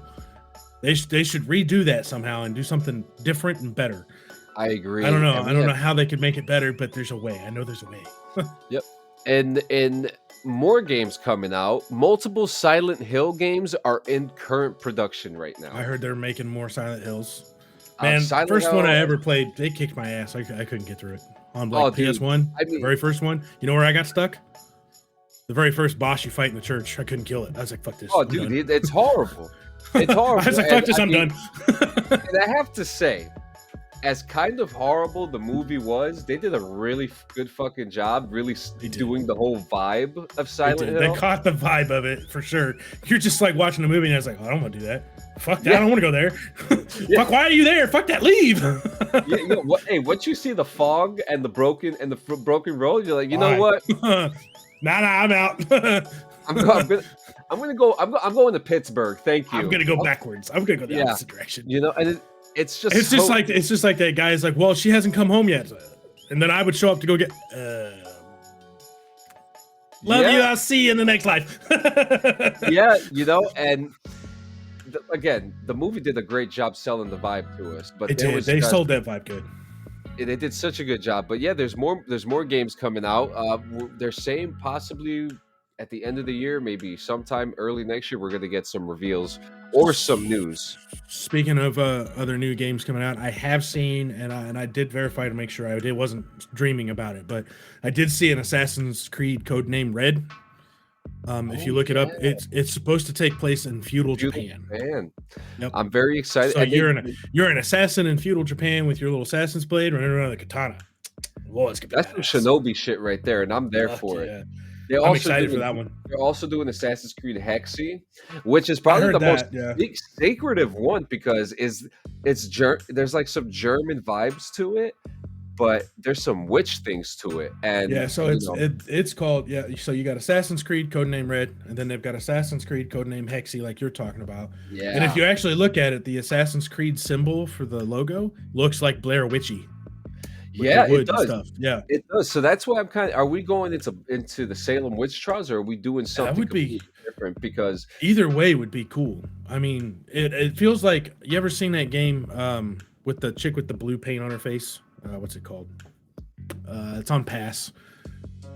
They should redo that somehow and do something different and better. I agree. I don't know. I don't know how they could make it better, but there's a way. I know there's a way. Yep. And more games coming out. Multiple Silent Hill games are in current production right now. I heard they're making more Silent Hills. Man, Silent first Hill, one I ever played, they kicked my ass. I couldn't get through it. On PS1, the very first one. You know where I got stuck? The very first boss you fight in the church. I couldn't kill it. I was like, fuck this. Oh, dude, it's horrible. It's horrible. I was like, fuck this, I'm done. And I have to say, as kind of horrible the movie was, they did a really good fucking job really doing the whole vibe of Silent Hill. They caught the vibe of it, for sure. You're just like watching a movie and I was like, oh, I don't want to do that. Fuck that. I don't want to go there. Fuck, why are you there? Fuck that. Leave. Once you see the fog and the broken road, you're like, you know what? Nah, I'm out. I'm going to Pittsburgh. Thank you. I'm gonna go backwards. I'm gonna go the opposite direction. And it's just like that guy is like, well, she hasn't come home yet, and then I would show up to go get. Love you. I'll see you in the next life. Yeah, and again, the movie did a great job selling the vibe to us. But they sold that vibe good. They did such a good job. But yeah, there's more games coming out. They're saying possibly at the end of the year, maybe sometime early next year, we're going to get some reveals or some news. Speaking of other new games coming out, I have seen, and I did verify to make sure I wasn't dreaming about it, but I did see an Assassin's Creed codename Red. If you look it up, it's supposed to take place in feudal Japan. Yep. I'm very excited. So you're an assassin in feudal Japan with your little assassin's blade running around with a katana. That's some shinobi shit right there, and I'm there for it. I'm excited for that one. They're also doing Assassin's Creed Hexy, which is probably the most sacred one because there's like some German vibes to it, but there's some witch things to it. And so it's called So you got Assassin's Creed codename Red, and then they've got Assassin's Creed codename Hexy, like you're talking about. Yeah. And if you actually look at it, the Assassin's Creed symbol for the logo looks like Blair Witchy. Yeah, it does. Stuff. Yeah, it does. So that's why I'm are we going into the Salem witch trials, or are we doing something completely different? Because either way would be cool. I mean, it feels like, you ever seen that game with the chick with the blue paint on her face? What's it called? It's on Pass.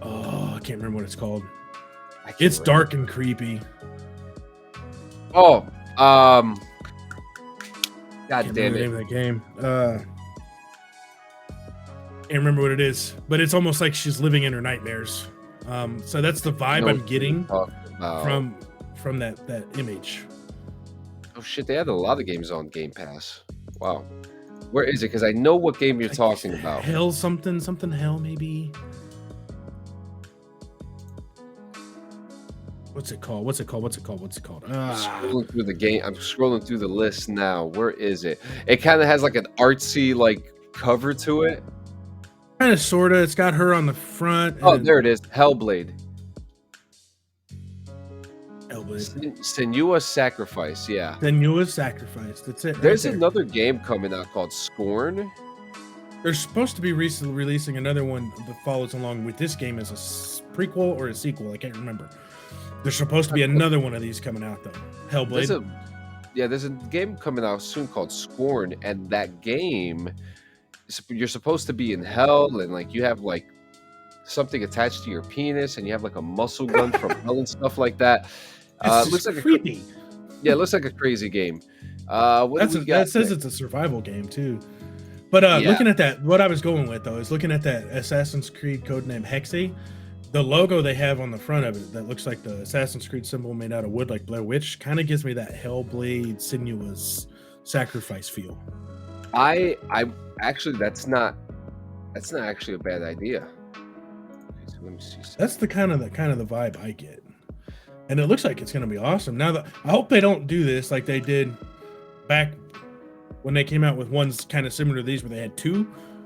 Oh, I can't remember what it's called. It's dark and creepy. Oh, God damn it! The name of the game. Can't remember what it is, but it's almost like she's living in her nightmares. So that's the vibe I'm getting from that image. Oh shit! They had a lot of games on Game Pass. Wow, where is it? Because I know what game you're talking about. Hell, something hell, maybe. What's it called? Scrolling through the game. I'm scrolling through the list now. Where is it? It kind of has like an artsy cover to it. Kind of, sort of. It's got her on the front. Oh, there it is. Hellblade. Senua's Sacrifice. Yeah. Senua's Sacrifice. That's it. There's another game coming out called Scorn. They're supposed to be recently releasing another one that follows along with this game as a prequel or a sequel. I can't remember. There's supposed to be another one of these coming out, though. Hellblade. There's a game coming out soon called Scorn, and that game, you're supposed to be in hell, and you have something attached to your penis, and you have a muscle gun from hell and stuff like that. Looks like creepy. It looks like a crazy game. That says it's a survival game too. But looking at that, what I was going with though is looking at that Assassin's Creed codename Hexy. The logo they have on the front of it that looks like the Assassin's Creed symbol made out of wood, like Blair Witch, kind of gives me that Hellblade Senua's Sacrifice feel. I actually that's not actually a bad idea. Okay, so let me see. That's the kind of the vibe I get, and it looks like it's gonna be awesome. Now I hope they don't do this like they did back when they came out with ones kind of similar to these, where they had two.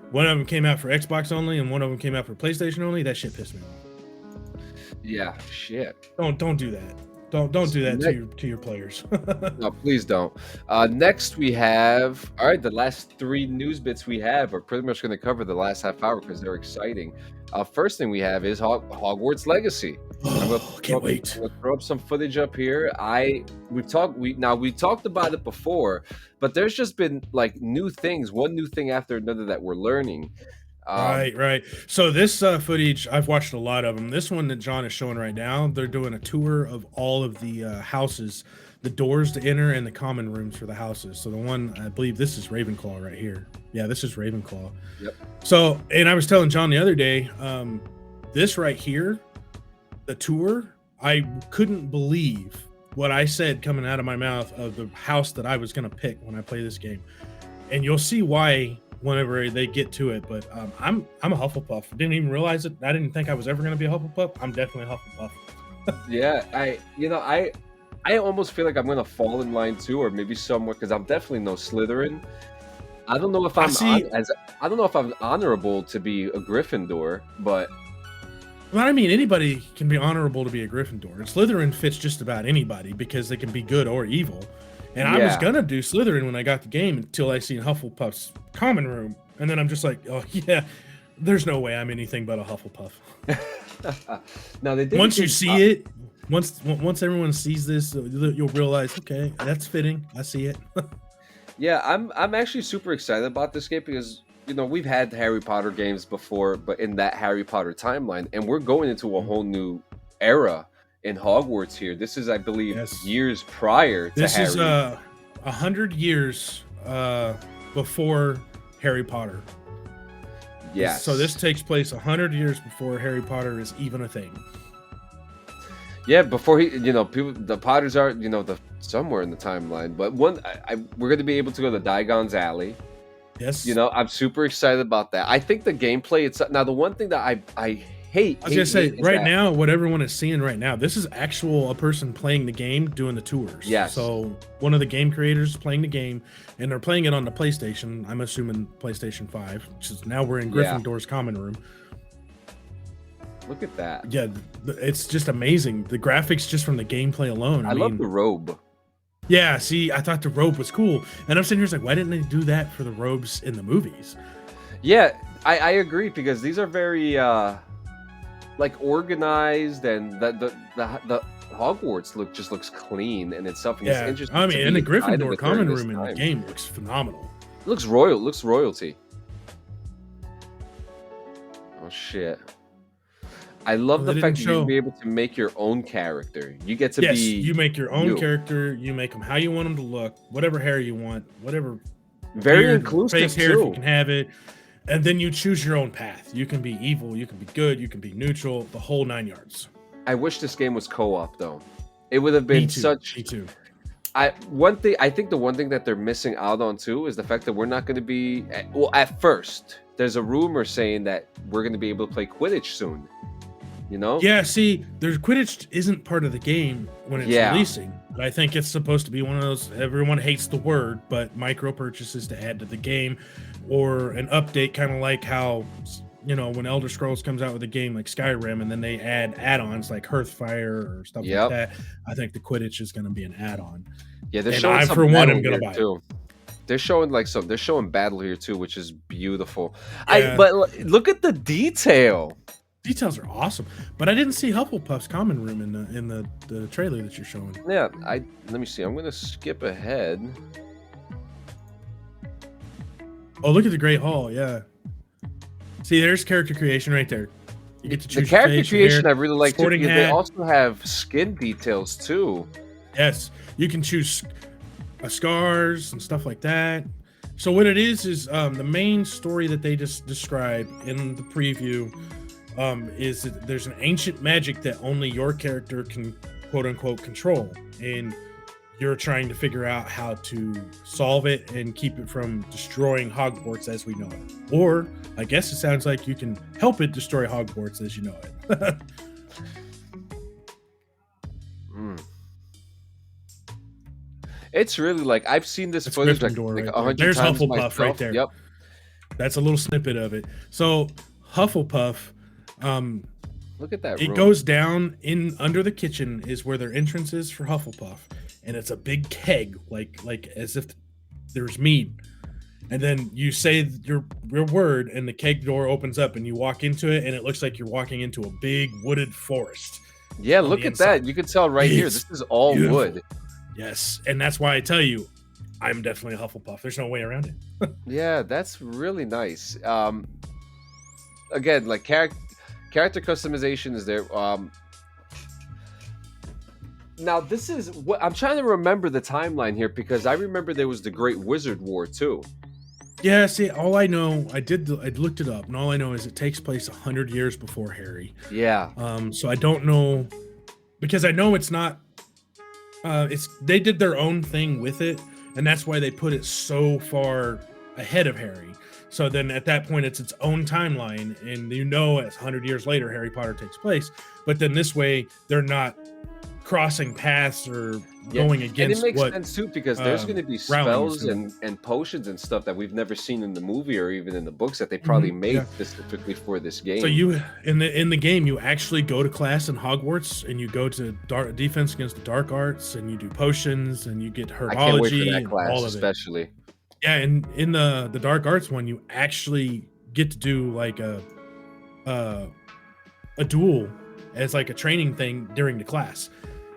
One of them came out for Xbox only, and one of them came out for PlayStation only. That shit pissed me off. Yeah, shit. Don't do that. Don't do that to your players. No, please don't. Next we have the last three news bits we have are pretty much going to cover the last half hour because they're exciting. First thing we have is Hogwarts Legacy. Can't wait. We'll throw up some footage up here. We talked about it before, but there's just been new things, one new thing after another that we're learning. Right. So this footage, I've watched a lot of them. This one that John is showing right now, they're doing a tour of all of the houses, the doors to enter, and the common rooms for the houses. So the one, I believe this is Ravenclaw right here. Yeah, this is Ravenclaw. Yep. So, and I was telling John the other day, this right here, the tour, I couldn't believe what I said coming out of my mouth of the house that I was going to pick when I play this game. And you'll see why whenever they get to it, but I'm a Hufflepuff. Didn't even realize it. I didn't think I was ever going to be a Hufflepuff. I'm definitely a Hufflepuff. Yeah, I almost feel like I'm going to fall in line too, or maybe somewhere, because I'm definitely no Slytherin. I don't know if I don't know if I'm honorable to be a Gryffindor, but I mean, anybody can be honorable to be a Gryffindor. And Slytherin fits just about anybody because they can be good or evil. And I was gonna do Slytherin when I got the game until I seen Hufflepuff's common room, and then I'm just like, oh yeah, there's no way I'm anything but a Hufflepuff. Now they did once you see it, once everyone sees this, you'll realize, okay, that's fitting. I see it. Yeah, I'm actually super excited about this game because we've had Harry Potter games before, but in that Harry Potter timeline, and we're going into a whole new era in Hogwarts here. This is, I believe, years prior to this Harry. This is 100 years before Harry Potter. Yes. So this takes place 100 years before Harry Potter is even a thing. Yeah, before people, the Potters are, somewhere in the timeline. But we're going to be able to go to Diagon's Alley. Yes. I'm super excited about that. I think the gameplay, now the one thing that I hate. I was going to say, right now, what everyone is seeing right now, this is a person playing the game, doing the tours. Yes. So one of the game creators playing the game, and they're playing it on the PlayStation. I'm assuming PlayStation 5, which is now we're in Gryffindor's common room. Look at that. Yeah, it's just amazing. The graphics just from the gameplay alone. I love the robe. Yeah, see, I thought the robe was cool. And I'm sitting here like, why didn't they do that for the robes in the movies? Yeah, I agree, because these are very organized, and the Hogwarts looks clean in itself. And yeah, it's interesting. I mean, in the Gryffindor common room in the game looks phenomenal. It looks royal. It looks royalty. Oh shit! I love the fact that you'll be able to make your own character. You get to be. You make your own character. You make them how you want them to look, whatever hair you want, whatever. Very inclusive face hair, if you can have it. And then you choose your own path. You can be evil, you can be good, you can be neutral, the whole 9 yards. I wish this game was co-op though. It would have been such. Me too. I think the one thing that they're missing out on too is the fact that we're not going to be. Well, at first, there's a rumor saying that we're going to be able to play Quidditch soon. Yeah. See, there's Quidditch isn't part of the game when it's releasing. But I think it's supposed to be one of those. Everyone hates the word, but micro purchases to add to the game. Or an update, kind of like how, when Elder Scrolls comes out with a game like Skyrim, and then they add add-ons like Hearthfire or stuff like that. I think the Quidditch is going to be an add-on. Yeah, they're and showing for one, I'm going to buy too. They're showing they're showing battle here too, which is beautiful. Yeah. But look at the detail. Details are awesome, but I didn't see Hufflepuff's common room in the trailer that you're showing. Yeah, let me see. I'm going to skip ahead. Oh, look at the Great Hall. Yeah. See, there's character creation right there. You get to choose the character face, creation. hair, I really like too, because hat. they also have skin details too. Yes, you can choose scars and stuff like that. So what it is the main story that they just describe in the preview is that there's an ancient magic that only your character can quote unquote control, and you're trying to figure out how to solve it and keep it from destroying Hogwarts as we know it. Or I guess it sounds like you can help it destroy Hogwarts as you know it. It's really I've seen this footage like 100 There's times Hufflepuff myself. right there. Yep. That's a little snippet of it. So Hufflepuff, look at that. It goes down in under the kitchen is where their entrance is for Hufflepuff, and it's a big keg, like as if there's mead. And then you say your word, and the keg door opens up, and you walk into it, and it looks like you're walking into a big wooded forest. Yeah, look at that. You can tell right here. This is all wood. Yes, and that's why I tell you, I'm definitely a Hufflepuff. There's no way around it. Yeah, that's really nice. Again, character customization is there. Now, this is what I'm trying to remember the timeline here, because I remember there was the Great Wizard War too. Yeah, see, all I know, I looked it up, and all I know is it takes place 100 years before Harry. Yeah. So I don't know, because I know it's not. They did their own thing with it, and that's why they put it so far ahead of Harry. So then at that point, it's its own timeline, and as 100 years later, Harry Potter takes place. But then this way, they're not crossing paths or going against. And it makes sense too, because there's going to be Rowling spells and potions and stuff that we've never seen in the movie or even in the books that they probably made specifically for this game. So you in the game, you actually go to class in Hogwarts, and you go to defense against the dark arts, and you do potions, and you get herology. I can't wait for that class, all of especially. It. Yeah, and in the dark arts one, you actually get to do like a a duel as like a training thing during the class.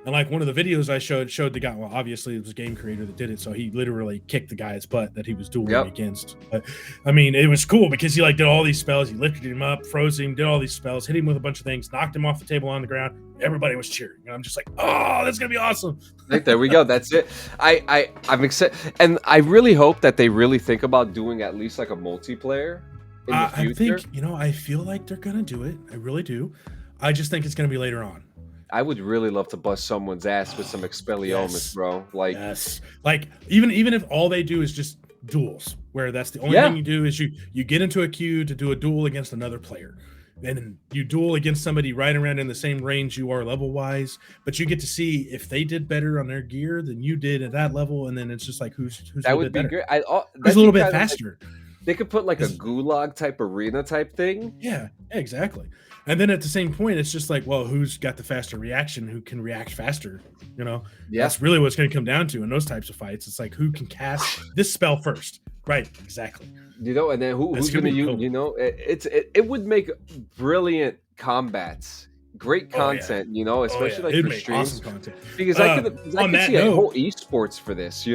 And like one of the videos I showed the guy, well, obviously it was a game creator that did it. So he literally kicked the guy's butt that he was dueling against. But I mean, it was cool because he like did all these spells. He lifted him up, froze him, did all these spells, hit him with a bunch of things, knocked him off the table on the ground. Everybody was cheering. And I'm just like, oh, that's going to be awesome. Like, there we go. That's it. I'm excited. And I really hope that they really think about doing at least like a multiplayer in the future. I think, I feel like they're going to do it. I really do. I just think it's going to be later on. I would really love to bust someone's ass with some Expelliarmus, bro. Like, like even if all they do is just duels, where that's the only thing you do is you get into a queue to do a duel against another player, and then you duel against somebody right around in the same range you are level wise, but you get to see if they did better on their gear than you did at that level, and then it's just like who's that would be great. Who's a little bit faster. They could put like a gulag type arena type thing. Yeah, exactly. And then at the same point, it's just like, well, who's got the faster reaction? Who can react faster? That's really what's going to come down to in those types of fights. It's like, who can cast this spell first? Right, exactly. And then who's going to use? It would make brilliant combats, great content. Especially like for streams. Awesome content. Because I could see a whole esports for this.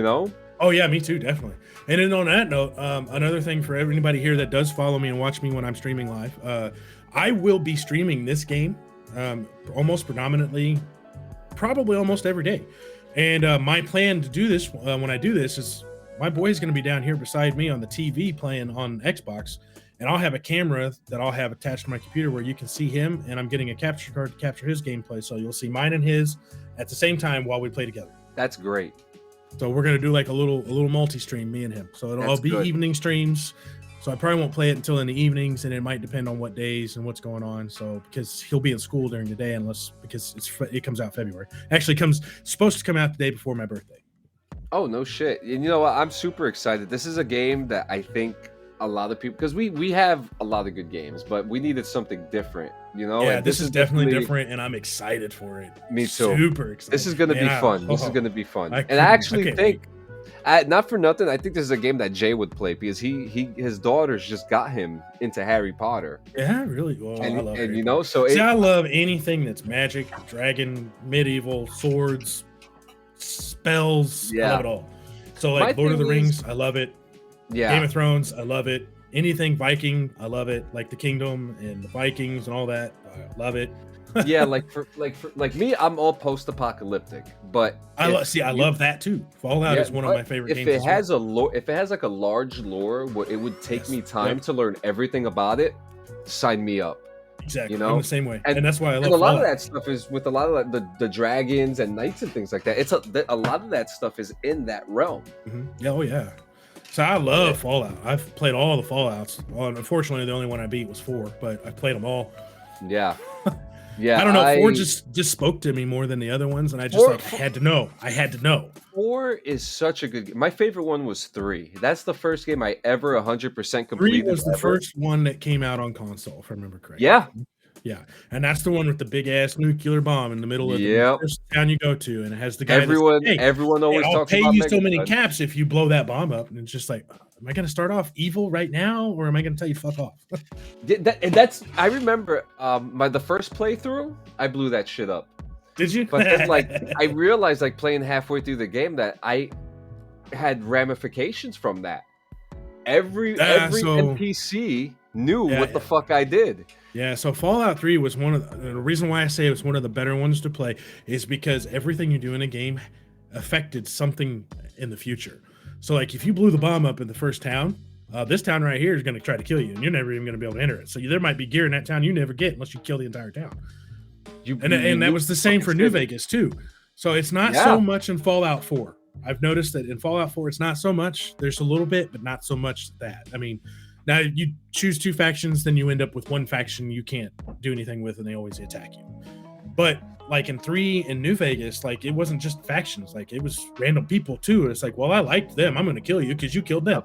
Oh yeah, me too, definitely. And then on that note, another thing for anybody here that does follow me and watch me when I'm streaming live, I will be streaming this game almost predominantly, probably almost every day. And my plan to do this when I do this is my boy's going to be down here beside me on the TV playing on Xbox, and I'll have a camera that I'll have attached to my computer where you can see him, and I'm getting a capture card to capture his gameplay, so you'll see mine and his at the same time while we play together. That's great. So we're going to do like a little multi-stream, me and him. So it'll all be evening streams. So I probably won't play it until in the evenings, and it might depend on what days and what's going on. So because he'll be in school during the day, because it comes out February. Actually, supposed to come out the day before my birthday. Oh no shit! And you know what? I'm super excited. This is a game that I think a lot of people, because we have a lot of good games, but we needed something different. Yeah, and this is definitely different, and I'm excited for it. Me too. Super excited. This is going to be fun. This is going to be fun. I actually think. Not for nothing, I think this is a game that Jay would play because his daughters just got him into Harry Potter. Yeah, really. Well, I love Harry Potter. So I love anything that's magic, dragon, medieval, swords, spells. I love it all. So like Lord of the Rings, I love it. Yeah. Game of Thrones, I love it. Anything Viking, I love it. Like the Kingdom and the Vikings and all that, I love it. Yeah, like me, I'm all post-apocalyptic, but I love that too. Fallout is one of my favorite games. If it has like a large lore where it would take me time to learn everything about it, sign me up. Exactly, I'm the same way, and that's why I love. And a lot of that stuff is with a lot of the dragons and knights and things like that. It's a lot of that stuff is in that realm. Mm-hmm. Yeah, oh yeah. So I love Fallout. I've played all the Fallouts. Unfortunately, the only one I beat was 4, but I played them all. Yeah. Yeah, I don't know. 4 just spoke to me more than the other ones, and I just had to know. I had to know. 4 is such a good game. My favorite one was 3. That's the first game I ever 100% completed. 3 was the first one that came out on console, if I remember correctly. Yeah. Yeah, and that's the one with the big ass nuclear bomb in the middle of the first town you go to, and it has the guy. Everyone always talks about. I'll pay you so many caps if you blow that bomb up, and it's just like, am I going to start off evil right now, or am I going to tell you fuck off? That's. I remember the first playthrough, I blew that shit up. Did you? But then, I realized, playing halfway through the game, that I had ramifications from that. Every NPC knew what the fuck I did. Yeah, so Fallout 3 was the reason why I say it was one of the better ones to play is because everything you do in a game affected something in the future. So like if you blew the bomb up in the first town, this town right here is going to try to kill you, and you're never even going to be able to enter it. So there might be gear in that town you never get unless you kill the entire town. And that was the same for New Vegas too. So it's not so much in Fallout 4. I've noticed that in Fallout 4 it's not so much. There's a little bit, but not so much that. I mean, now you choose 2 factions, then you end up with one faction you can't do anything with, and they always attack you. But like in 3 in New Vegas, like it wasn't just factions, like it was random people too. It's like, well, I liked them, I'm gonna kill you because you killed them.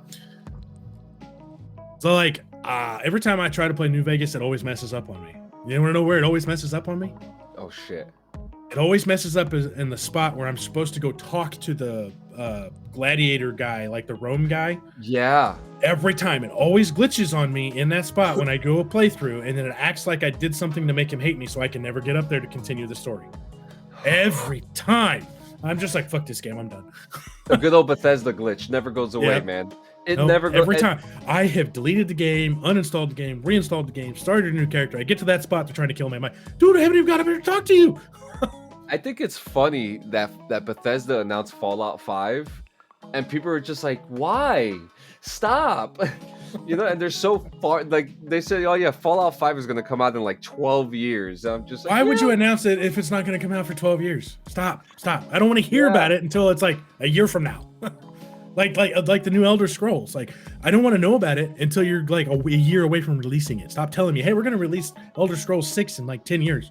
So like every time I try to play New Vegas, it always messes up on me. You want to know where it always messes up on me? Oh shit. It always messes up in the spot where I'm supposed to go talk to the gladiator guy, like the Rome guy. Yeah. Every time it always glitches on me in that spot when I do a playthrough, and then it acts like I did something to make him hate me, so I can never get up there to continue the story. Every time. I'm just like, fuck this game, I'm done. The good old Bethesda glitch never goes away, Yep. man. It Nope, never goes every time. I have deleted the game, uninstalled the game, reinstalled the game, started a new character. I get to that spot, they're trying to kill me. I'm like, dude, I haven't even got up here to talk to you. I think it's funny that Bethesda announced Fallout 5, and people are just like, why? Stop. You know, and they're so far, like, they say, oh yeah, Fallout 5 is going to come out in like 12 years. I'm just like, why would you announce it if it's not going to come out for 12 years? Stop. I don't want to hear about it until it's like a year from now. like the new Elder Scrolls. Like, I don't want to know about it until you're like a year away from releasing it. Stop telling me, hey, we're going to release Elder Scrolls 6 in like 10 years.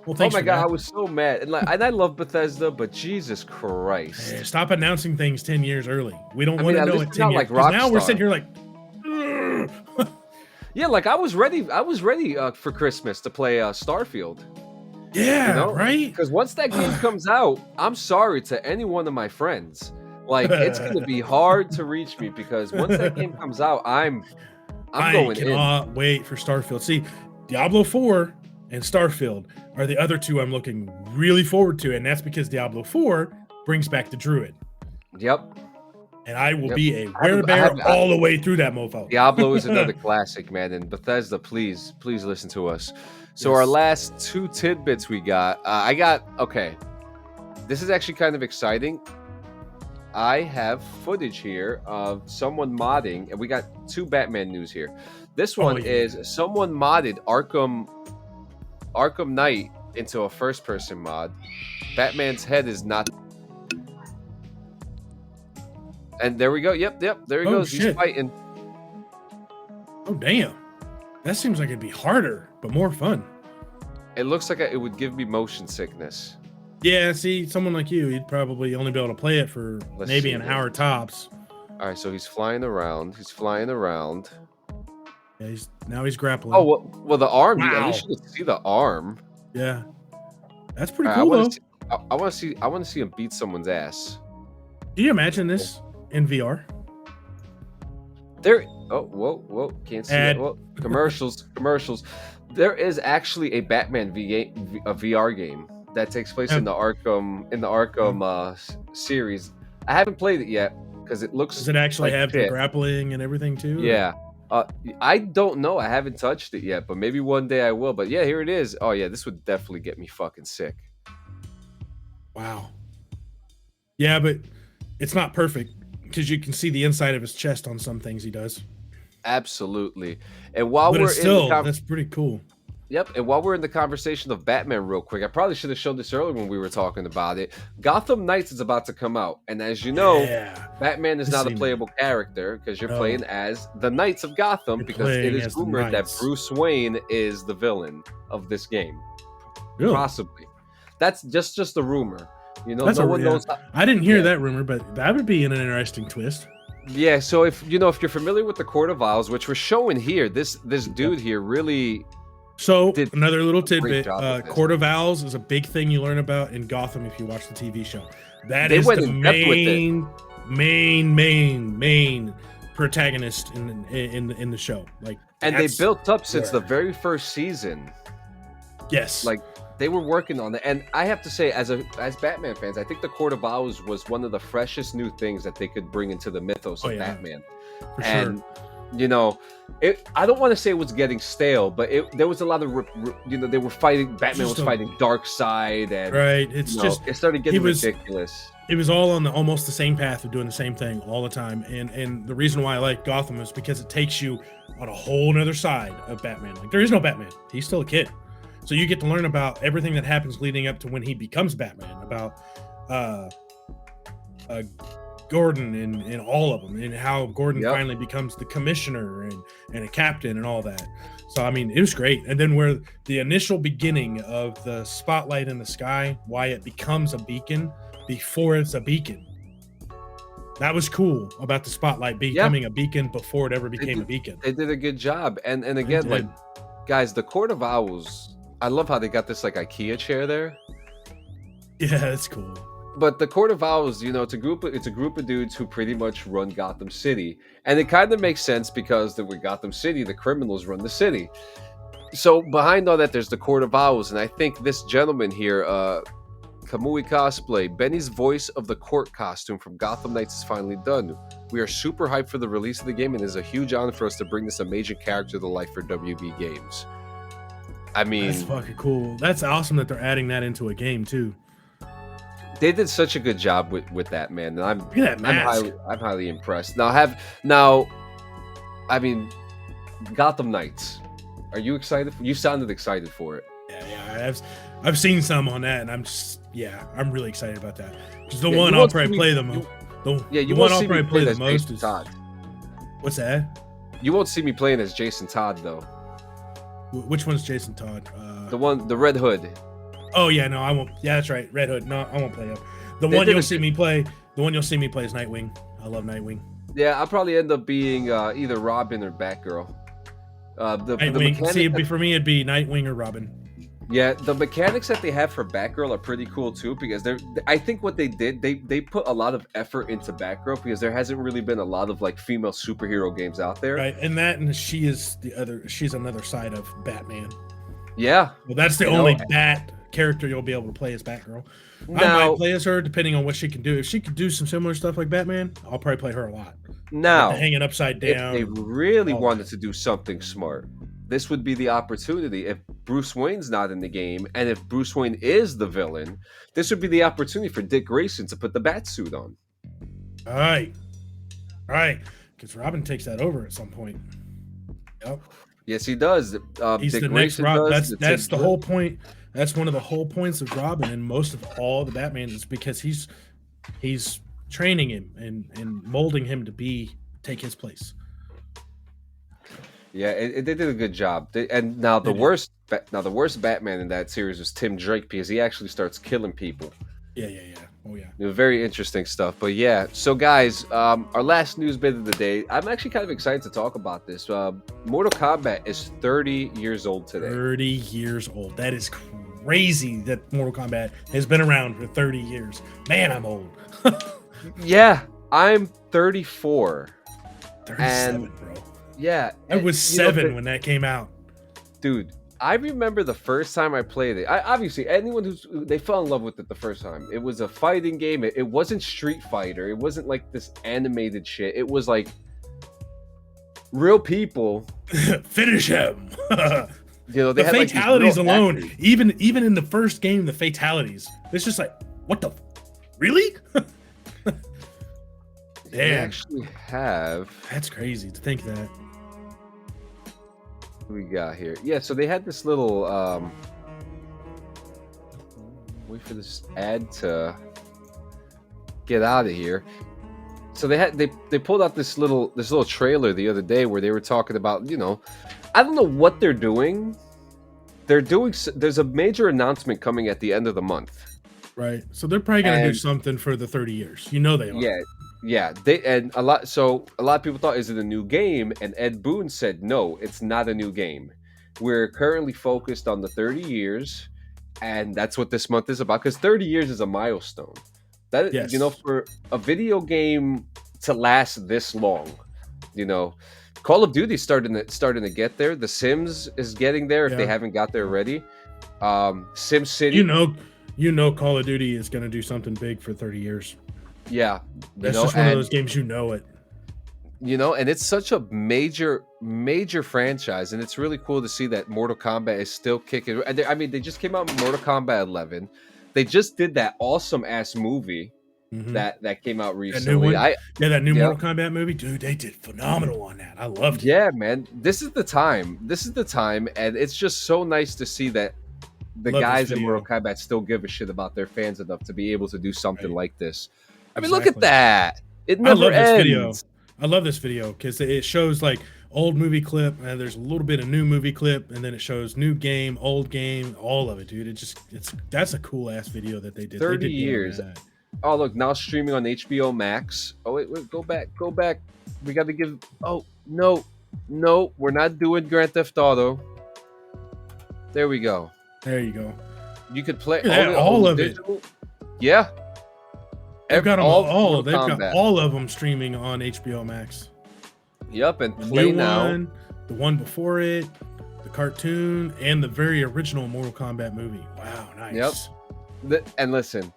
Well, oh my god, I was so mad. And I love Bethesda, but Jesus Christ. Hey, stop announcing things 10 years early. We don't want to know it 10 years. Like now we're sitting here like, yeah, like I was ready for Christmas to play Starfield. Yeah, you know? right? Because once that game comes out, I'm sorry to any one of my friends. Like, it's going to be hard to reach me because once that game comes out, I'm going in. I cannot wait for Starfield. See, Diablo 4 and Starfield are the other two I'm looking really forward to, and that's because Diablo 4 brings back the Druid. Yep. And I will be a werebear all the way through that mofo. Diablo is another classic, man. And Bethesda, please listen to us. So our last two tidbits we got, okay. This is actually kind of exciting. I have footage here of someone modding, and we got two Batman news here. This one is someone modded Arkham Knight into a first-person mod. Batman's head is not. And there we go. Yep. There he goes. Shit. He's fighting. Oh, damn. That seems like it'd be harder, but more fun. It looks like it would give me motion sickness. Yeah, see, someone like you, you'd probably only be able to play it for maybe an hour tops. All right, so he's flying around. Yeah, now he's grappling. Oh, well the arm. Wow. At least you can see the arm. Yeah. That's pretty cool, though. I want to see him beat someone's ass. Can you imagine this in VR? Whoa, can't see that. Whoa. Commercials. There is actually a Batman VR game that takes place in the Arkham series. I haven't played it yet because it looks. Does it actually like have the grappling and everything too? Yeah. I don't know. I haven't touched it yet, but maybe one day I will. But yeah, here it is. Oh yeah, this would definitely get me fucking sick. Wow. Yeah, but it's not perfect because you can see the inside of his chest on some things he does. Absolutely. And while but we're that's pretty cool. Yep, and while we're in the conversation of Batman real quick, I probably should have shown this earlier when we were talking about it. Gotham Knights is about to come out, and as you know, Batman is not a playable character because you're playing as the Knights of Gotham because it is rumored that Bruce Wayne is the villain of this game. Really? Possibly. That's just a rumor. You know, no one knows. I didn't hear that rumor, but that would be an interesting twist. Yeah, so if you're familiar with the Court of Owls, which we're showing here, this dude here really. So another little tidbit: Court of Owls is a big thing you learn about in Gotham if you watch the TV show. That is the main protagonist in the show. And they built up since the very first season. Yes, they were working on it, and I have to say, as Batman fans, I think the Court of Owls was one of the freshest new things that they could bring into the mythos of Batman. For sure. I don't want to say it was getting stale, but there was a lot of, they were fighting. Batman was fighting Darkseid, and it started getting ridiculous. It was all on almost the same path of doing the same thing all the time, and the reason why I like Gotham is because it takes you on a whole other side of Batman. There is no Batman; he's still a kid. So you get to learn about everything that happens leading up to when he becomes Batman, about Gordon and all of them, and how Gordon finally becomes the commissioner and a captain and all that. So, I mean, it was great. And then where the initial beginning of the spotlight in the sky, why it becomes a beacon before it's a beacon. That was cool about the spotlight becoming a beacon before it ever became a beacon. They did a good job. And again, guys, the Court of Owls, I love how they got this IKEA chair there. Yeah, that's cool. But the Court of Owls, it's a group of dudes who pretty much run Gotham City, and it kind of makes sense because with Gotham City, the criminals run the city. So behind all that, there's the Court of Owls, and I think this gentleman here, Kamui Cosplay, Benny's voice of the court costume from Gotham Knights is finally done. We are super hyped for the release of the game, and it is a huge honor for us to bring this amazing character to life for WB Games. I mean, that's fucking cool. That's awesome that they're adding that into a game too. They did such a good job with that, man, and I'm highly impressed. Gotham Knights. Are you excited? You sounded excited for it. Yeah, I've seen some on that, and I'm really excited about that. Because the one I'll probably play the most. The one I'll probably play the most is Todd. What's that? You won't see me playing as Jason Todd though. Which one's Jason Todd? The Red Hood. Oh yeah, no, I won't. Yeah, that's right, Red Hood. No, I won't play him. The one you'll see me play is Nightwing. I love Nightwing. Yeah, I'll probably end up being either Robin or Batgirl. For me, it'd be Nightwing or Robin. Yeah, the mechanics that they have for Batgirl are pretty cool too, because I think what they did, they put a lot of effort into Batgirl because there hasn't really been a lot of like female superhero games out there. Right, and she's another side of Batman. Yeah. Well, that's the only Bat character you'll be able to play as Batgirl. I might play as her depending on what she can do. If she could do some similar stuff like Batman, I'll probably play her a lot. Now, like hanging upside down. If they really wanted to do something smart, this would be the opportunity. If Bruce Wayne's not in the game, and if Bruce Wayne is the villain, this would be the opportunity for Dick Grayson to put the bat suit on. All right. Because Robin takes that over at some point. Yep. Yes, he does. He's Dick the Grayson next Robin. does. That's the whole point. That's one of the whole points of Robin and most of all the Batman is because he's training him and molding him to take his place. Yeah, they did a good job. The worst Batman in that series was Tim Drake because he actually starts killing people. Yeah. Oh yeah. Very interesting stuff. But yeah, so guys, our last news bit of the day. I'm actually kind of excited to talk about this. Mortal Kombat is 30 years old today. 30 years old. That is crazy that Mortal Kombat has been around for 30 years. Man, I'm old. Yeah, I'm 34. 37, bro. Yeah. I was 7 when that came out. Dude, I remember the first time I played it. Obviously, anyone they fell in love with it the first time. It was a fighting game. It wasn't Street Fighter. It wasn't like this animated shit. It was like real people. Finish him. They the had fatalities like alone, actors. even in the first game, the fatalities. It's just like, what the? Really? Damn. They actually have. That's crazy to think that. What we got here? Yeah, so they had this little. Wait for this ad to get out of here. So they pulled out this little trailer the other day where they were talking about, I don't know what they're doing. There's a major announcement coming at the end of the month. Right. So they're probably going to do something for the 30 years. They are. Yeah. A lot of people thought, is it a new game? And Ed Boon said, no, it's not a new game. We're currently focused on the 30 years. And that's what this month is about. Because 30 years is a milestone. That, yes. For a video game to last this long, Call of Duty starting to get there. The Sims is getting there if they haven't got there already. Sim City. Call of Duty is going to do something big for 30 years. Yeah. That's just one of those games, it. And it's such a major franchise, and it's really cool to see that Mortal Kombat is still kicking. They just came out with Mortal Kombat 11. They just did that awesome ass movie that came out recently. That new Mortal Kombat movie, dude. They did phenomenal on that. I loved it. Yeah, man. This is the time, and it's just so nice to see that the guys in Mortal Kombat still give a shit about their fans enough to be able to do something like this. Look at that. It never ends. I love this video because it shows like old movie clip, and there's a little bit of new movie clip, and then it shows new game, old game, all of it, dude. That's a cool ass video that they did. 30 years. Oh, look, now streaming on HBO Max. Oh, wait, go back. We got to give. Oh, no, we're not doing Grand Theft Auto. There we go. There you go. You could play all of digital. It. Yeah. They've got them all. They've Kombat. got all of them streaming on HBO Max. Yep, and The Play new Now. one, the one before it, the cartoon, and the very original Mortal Kombat movie. Wow, nice. Yep. And listen,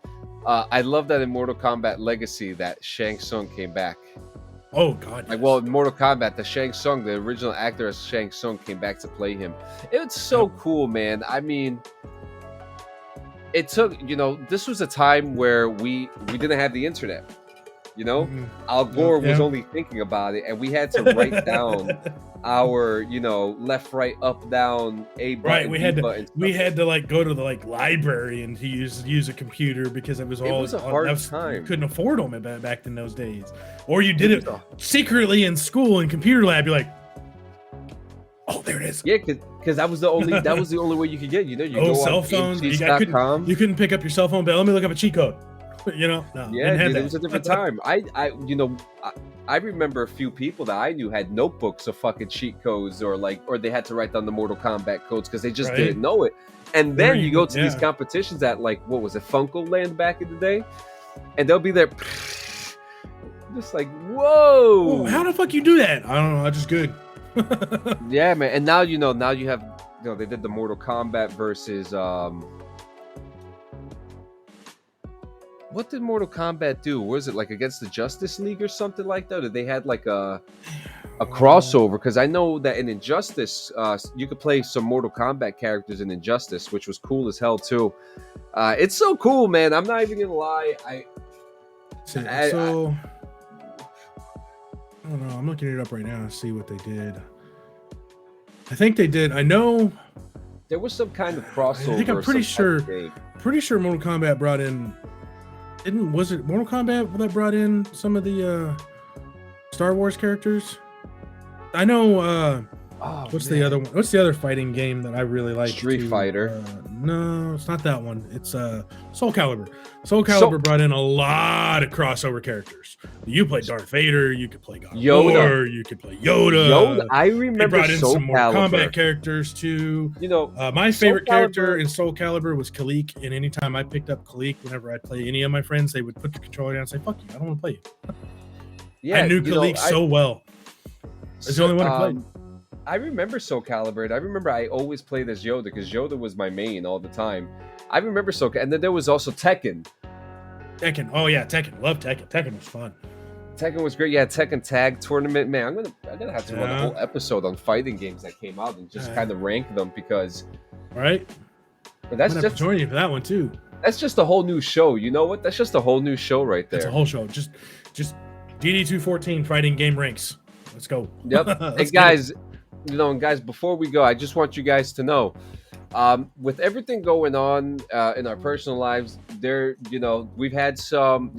I love that in Mortal Kombat Legacy that Shang Tsung came back. Oh God! Like, well, in Mortal Kombat, the Shang Tsung, the original actor as Shang Tsung, came back to play him. It's so cool, man. I mean, it took, this was a time where we didn't have the internet. Al Gore was only thinking about it, and we had to write down our, left, right, up, down, A button, Right, we B had to like go to the library and to use a computer because it was a hard time. You couldn't afford them back in those days, or you did it secretly in school in computer lab. You're like, oh, there it is. Yeah, because that was the only way you could get. You go cell on phones. You GameCheats.com. couldn't pick up your cell phone, but let me look up a cheat code. No, Yeah, dude, it was a different time. I remember a few people that I knew had notebooks of fucking cheat codes, or they had to write down the Mortal Kombat codes because they just didn't know it. And then you go to these competitions at what was it, Funko Land back in the day, and they'll be there, just like, whoa, how the fuck you do that? I don't know. I just good. Yeah, man. And now now you have they did the Mortal Kombat versus what did Mortal Kombat do? Was it against the Justice League or something like that? Or they had a crossover? Because I know that in Injustice, you could play some Mortal Kombat characters in Injustice, which was cool as hell too. It's so cool, man. I'm not even gonna lie. I don't know. I'm looking it up right now to see what they did. I think they did. I know there was some kind of crossover. I think I'm pretty sure Mortal Kombat brought in. Was it Mortal Kombat that brought in some of the Star Wars characters? I know. What's the other one? What's the other fighting game that I really like? Street Fighter. No, it's not that one. It's Soul Calibur. Soul Calibur brought in a lot of crossover characters. You played Darth Vader. You could play God of War. You could play Yoda. I remember. They brought in Soul some more Calibur. combat characters too. My favorite character in Soul Calibur was Kalik. And anytime I picked up Kalik, whenever I'd play any of my friends, they would put the controller down and say, "Fuck you, I don't want to play you." Yeah, I knew Kalik so well. It's the only one I played. I remember Soul Calibur, and I remember I always played as Yoda because Yoda was my main all the time. I remember and then there was also Tekken. Oh yeah, Tekken. Love Tekken. Tekken was fun. Tekken was great. Yeah, Tekken Tag Tournament. Man, I'm gonna have to run a whole episode on fighting games that came out and just kind of rank them because. Right. But that's just join you for that one too. That's just a whole new show. You know what? That's just a whole new show right there. It's a whole show. Just Dd214 fighting game ranks. Let's go. Yep. Hey guys. Guys, before we go, I just want you guys to know, with everything going on in our personal lives, we've had some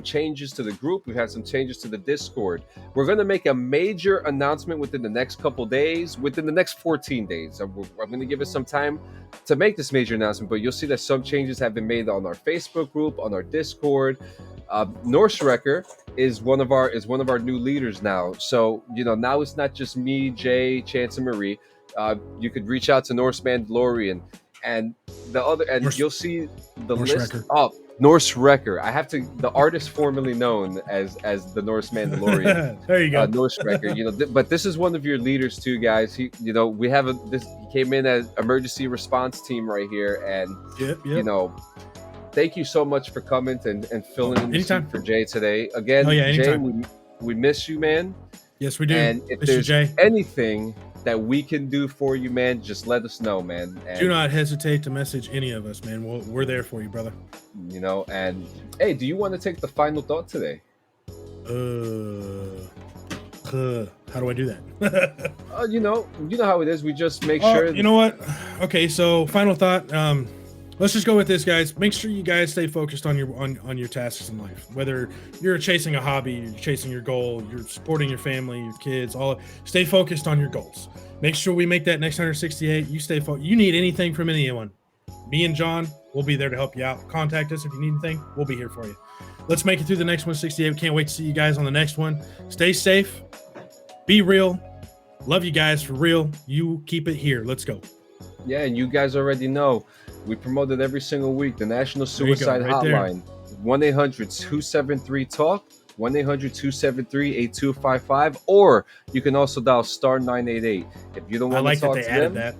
changes to the group. We've had some changes to the Discord. We're going to make a major announcement within the next couple days, within the next 14 days. I'm going to give us some time to make this major announcement, but you'll see that some changes have been made on our Facebook group, on our Discord. NorseRekkr is one of our new leaders now. So now it's not just me, Jay, Chance, and Marie. You could reach out to Norse Mandalorian and you'll see the list. NorseRekkr. I have to the artist formerly known as the Norse Mandalorian. There you go. NorseRekkr. But this is one of your leaders too, guys. He came in as emergency response team right here, and thank you so much for coming and filling in the seat for Jay today. Again, Jay, we miss you, man. Yes, we do. And if there's anything that we can do for you, man, just let us know, man. And, do not hesitate to message any of us, man. We're there for you, brother. And hey, do you want to take the final thought today? How do I do that? You know how it is. We just make sure. You know what? Okay, so final thought. Let's just go with this, guys. Make sure you guys stay focused on your tasks in life. Whether you're chasing a hobby, you're chasing your goal, you're supporting your family, your kids, stay focused on your goals. Make sure we make that next 168. You stay focused. You need anything from anyone, me and John, we'll be there to help you out. Contact us if you need anything. We'll be here for you. Let's make it through the next 168. Can't wait to see you guys on the next one. Stay safe. Be real. Love you guys for real. You keep it here. Let's go. Yeah, and you guys already know. We promote it every single week. The National Suicide Hotline. 1-800-273-TALK, 1-800-273-8255, or you can also dial star 988 if you don't I want like to talk that they to added them. that.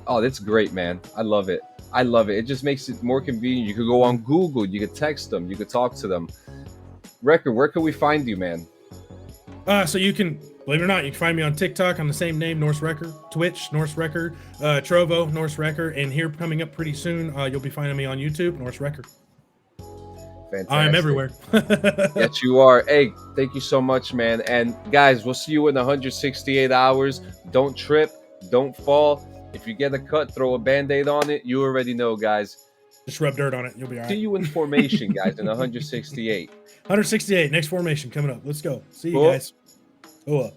Oh, that's great, man. I love it. It just makes it more convenient. You could go on Google, you could text them, you could talk to them. Rekkr, where can we find you, man? So you can, believe it or not, you can find me on TikTok on the same name, NorseRekkr, Twitch, NorseRekkr, Trovo, NorseRekkr, and here coming up pretty soon, you'll be finding me on YouTube, NorseRekkr. Fantastic. I'm everywhere. Yes, you are. Hey, thank you so much, man. And guys, we'll see you in 168 hours. Don't trip. Don't fall. If you get a cut, throw a Band-Aid on it. You already know, guys. Just rub dirt on it. You'll be all right. See you in formation, guys, in 168. 168, next formation coming up. Let's go. See you Cool. guys. Go up.